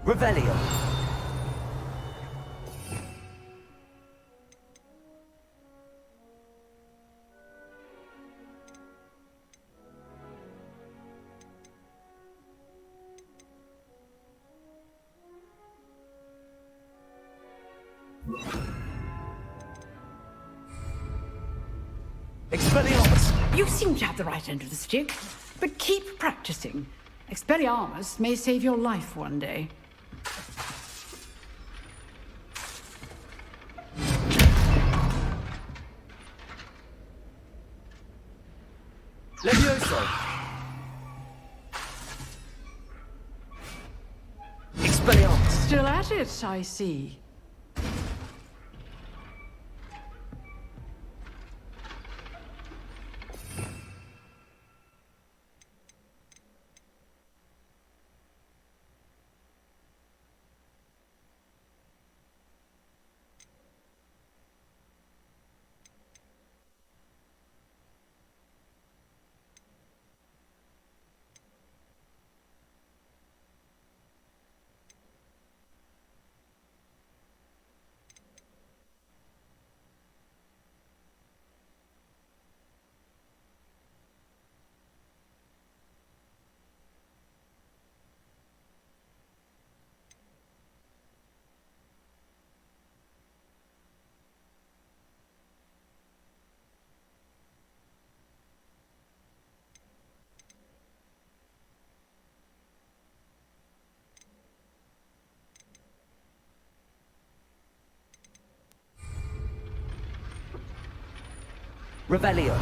Revelio. Expelliarmus! You seem to have the right end of the stick, but keep practicing. Expelliarmus may save your life one day. Levioso! Expelliarmus! Still at it, I see. Revelio.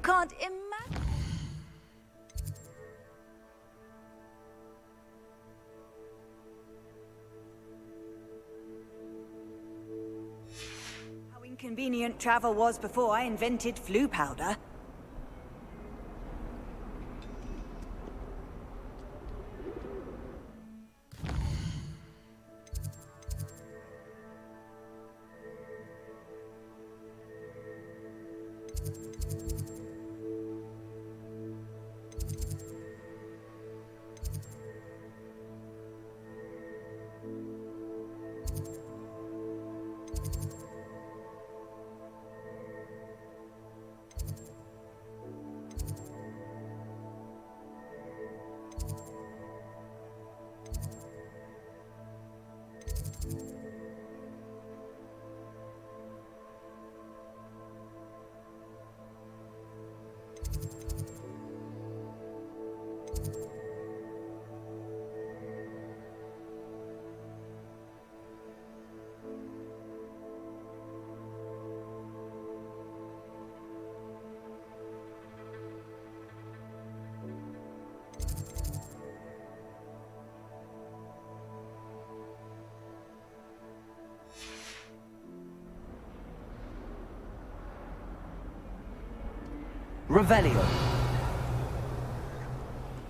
can't imagine. How inconvenient travel was before I invented flu powder. Revelio.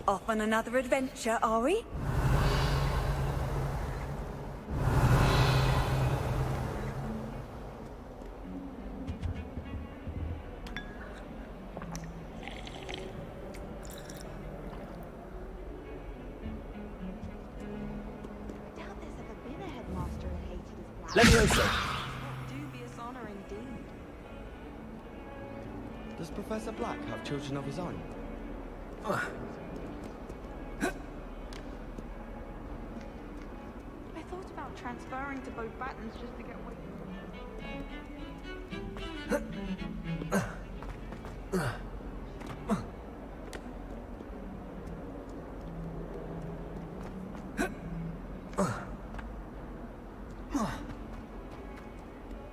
Off on another adventure, are we? Levioso. Dubious honor indeed. Does Professor Black have children of his own? I thought about transferring to both Battens just to get away.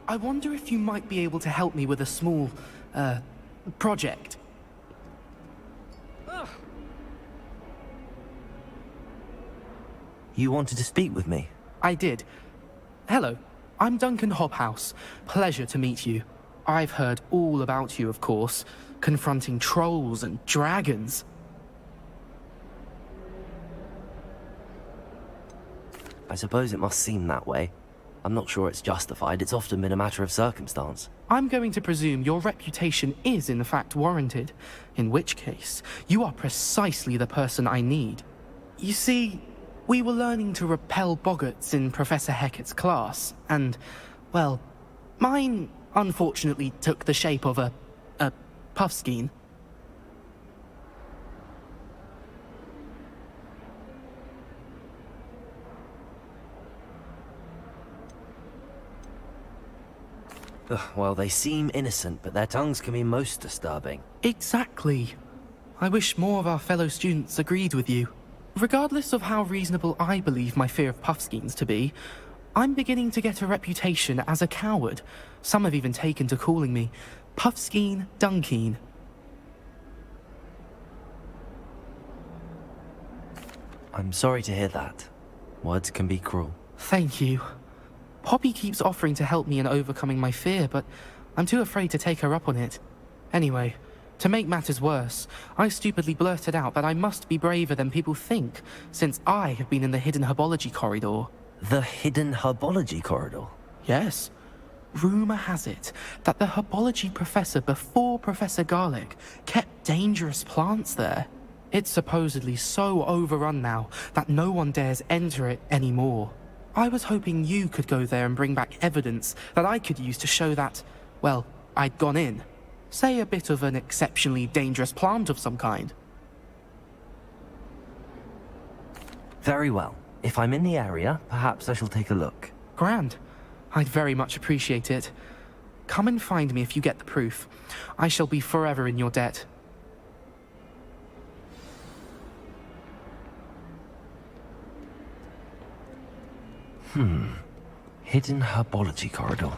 I wonder if you might be able to help me with a small, project. You wanted to speak with me? I did. Hello, I'm Duncan Hobhouse. Pleasure to meet you. I've heard all about you, of course, confronting trolls and dragons. I suppose it must seem that way. I'm not sure it's justified. It's often been a matter of circumstance. I'm going to presume your reputation is in fact warranted, in which case, you are precisely the person I need. You see, we were learning to repel boggarts in Professor Hecat's class, and, well, mine unfortunately took the shape of a puffskein. Well, they seem innocent, but their tongues can be most disturbing. Exactly. I wish more of our fellow students agreed with you. Regardless of how reasonable I believe my fear of puffskeins to be, I'm beginning to get a reputation as a coward. Some have even taken to calling me Puffskeen Dunkeen. I'm sorry to hear that. Words can be cruel. Thank you. Poppy keeps offering to help me in overcoming my fear, but I'm too afraid to take her up on it. Anyway, to make matters worse, I stupidly blurted out that I must be braver than people think, since I have been in the hidden herbology corridor. The hidden herbology corridor? Yes. Rumor has it that the herbology professor before Professor Garlic kept dangerous plants there. It's supposedly so overrun now that no one dares enter it anymore. I was hoping you could go there and bring back evidence that I could use to show that, well, I'd gone in. Say a bit of an exceptionally dangerous plant of some kind. Very well. If I'm in the area, perhaps I shall take a look. Grand. I'd very much appreciate it. Come and find me if you get the proof. I shall be forever in your debt. Hidden herbology corridor.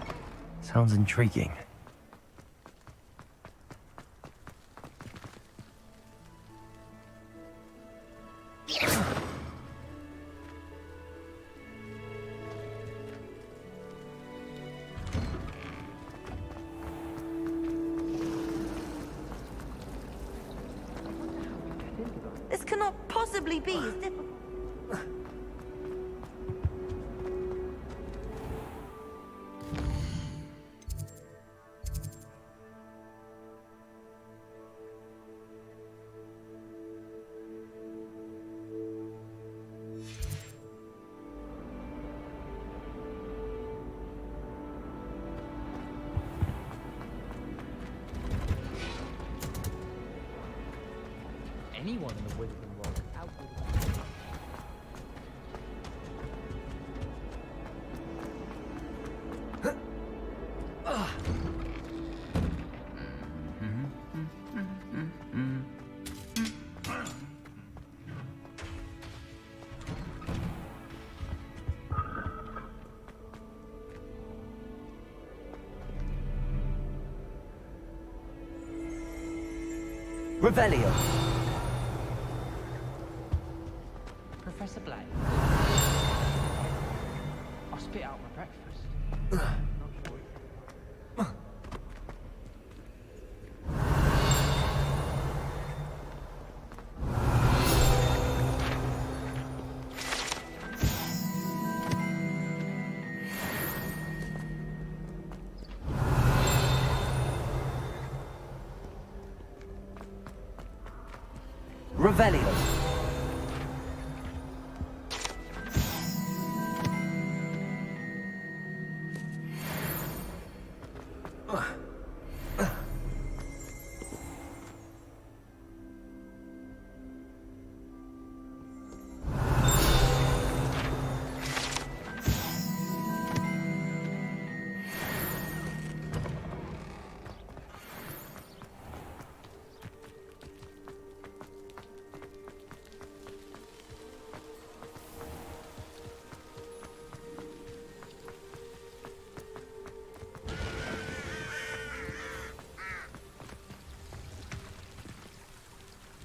Sounds intriguing. This cannot possibly be as difficult. Anyone in the wizarding world is out with Revelio. Professor Black. I'll spit out my breakfast. Revelio.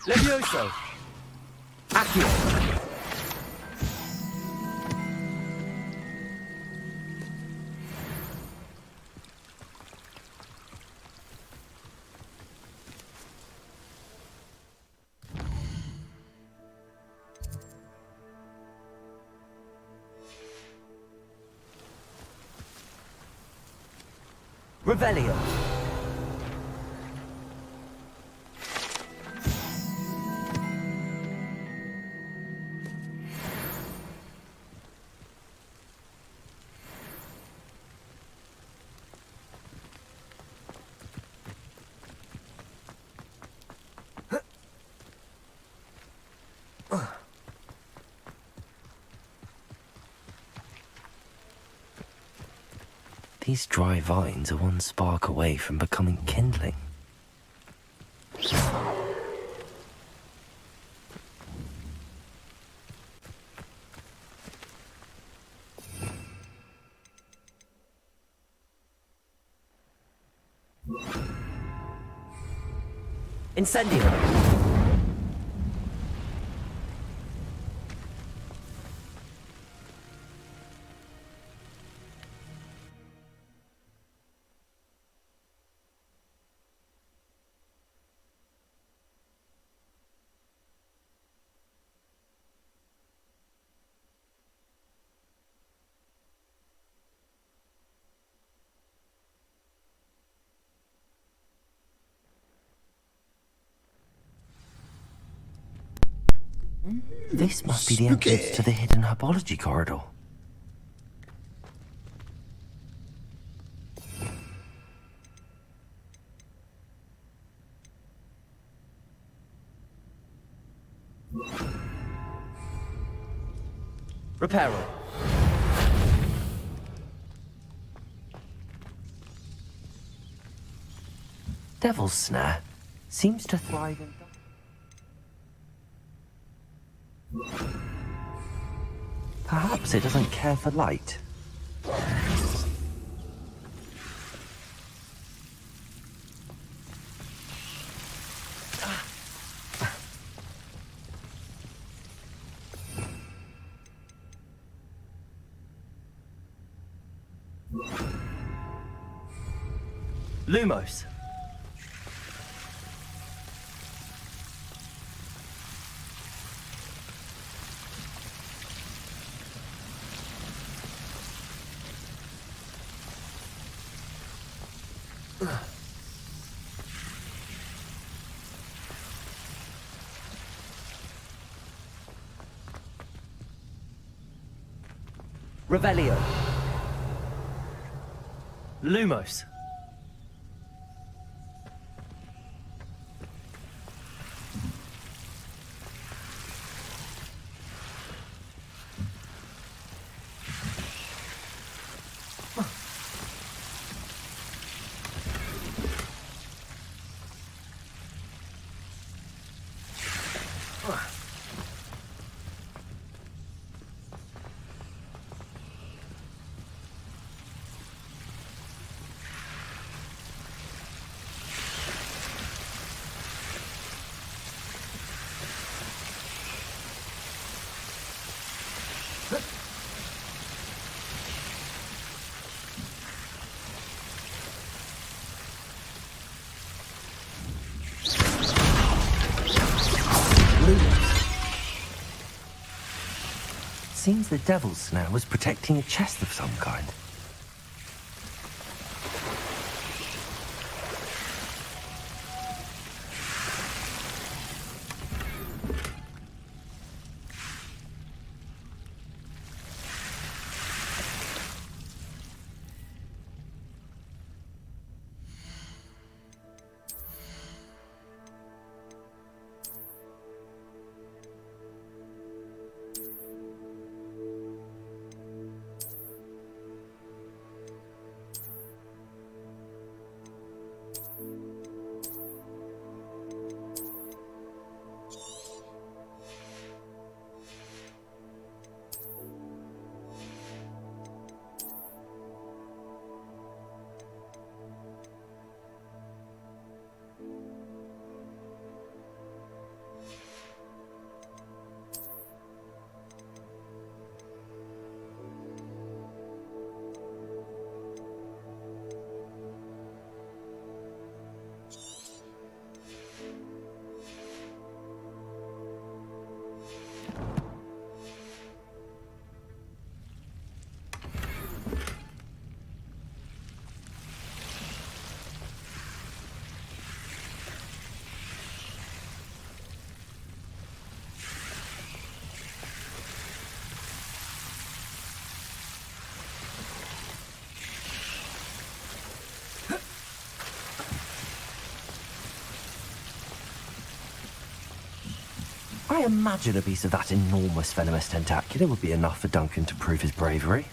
Levioso. Accio. Revelio. These dry vines are one spark away from becoming kindling. Incendio! This must be the entrance to the hidden herbology corridor. Reparo. Devil's Snare seems to thrive in... Perhaps it doesn't care for light. Lumos. Revelio. Lumos. Seems the devil's snare was protecting a chest of some kind. I imagine a piece of that enormous venomous tentacula would be enough for Duncan to prove his bravery.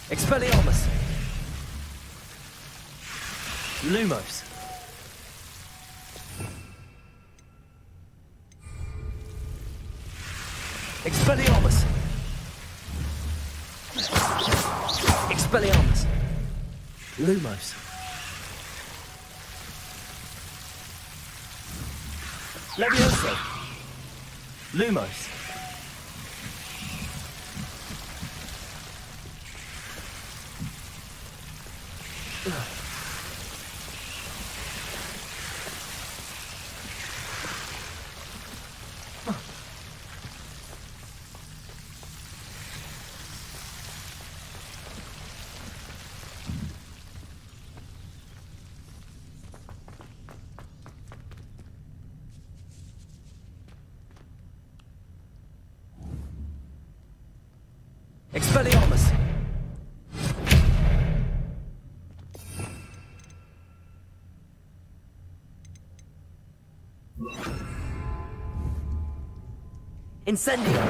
Expelliarmus! Lumos! Expelliarmus! Expelliarmus! Lumos! Levioso! Lumos! Expelliarmus! Incendio!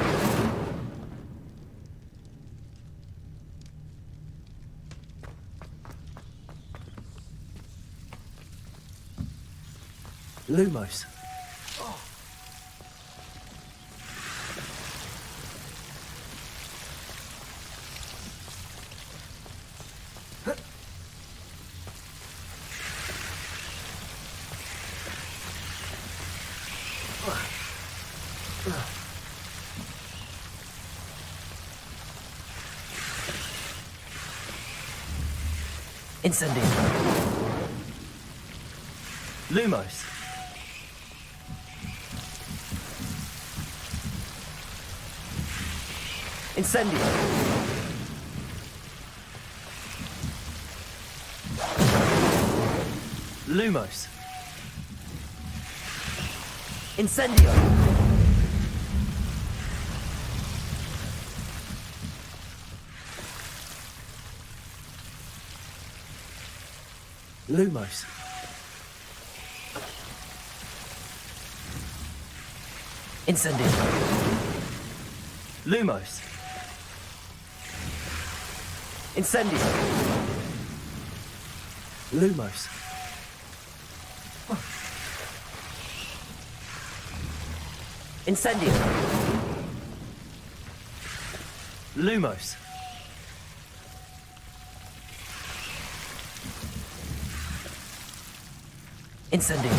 Lumos! Incendio! Lumos. Incendio. Lumos. Incendio. Lumos. Incendio. Lumos. Incendio. Lumos. Incendio. Lumos. Incendio.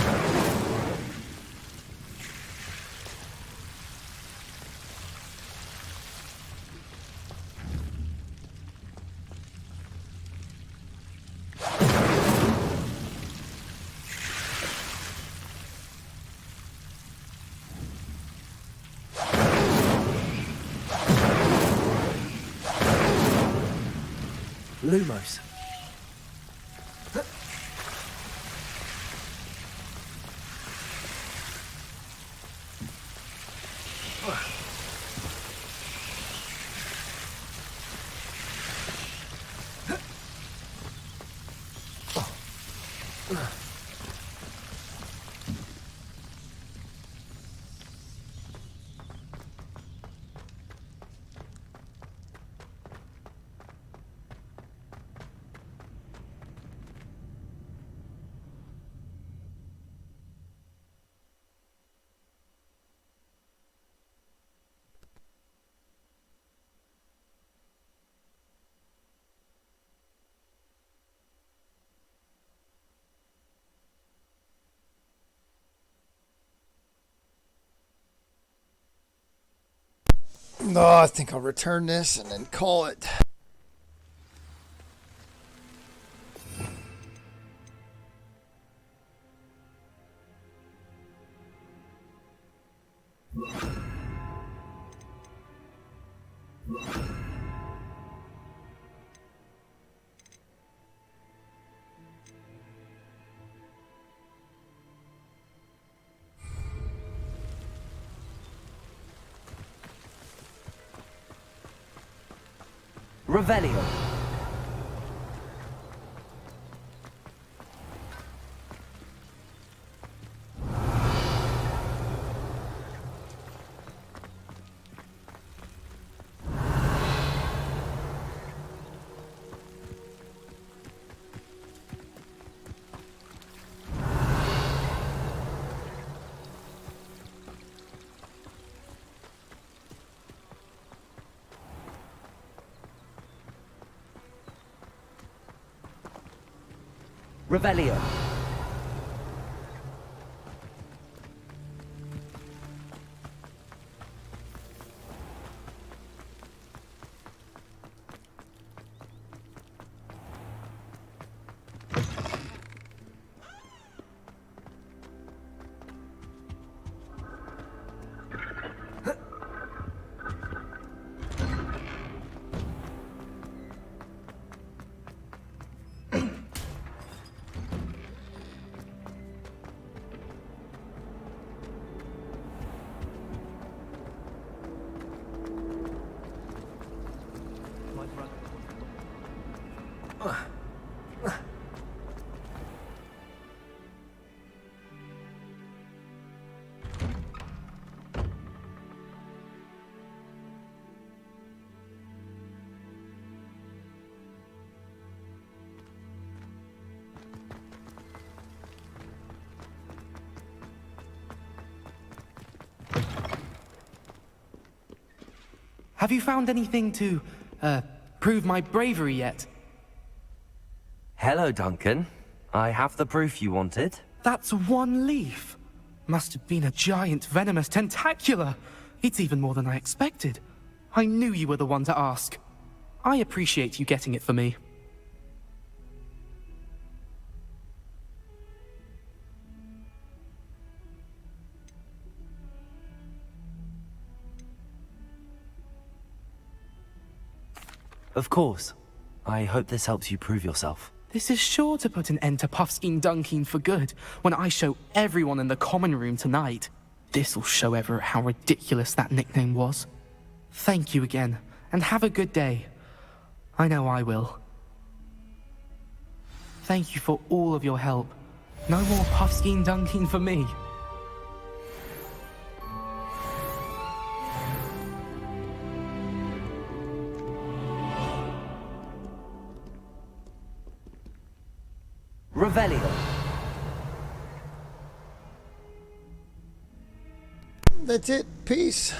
Lumos. No, I think I'll return this and then call it. Revelio. Revelio. Have you found anything to, prove my bravery yet? Hello, Duncan. I have the proof you wanted. That's one leaf. Must have been a giant venomous tentacula. It's even more than I expected. I knew you were the one to ask. I appreciate you getting it for me. Of course. I hope this helps you prove yourself. This is sure to put an end to Puffskein Dunking for good when I show everyone in the common room tonight. This'll show Everett how ridiculous that nickname was. Thank you again, and have a good day. I know I will. Thank you for all of your help. No more Puffskein Dunking for me. Revelio. That's it. Peace.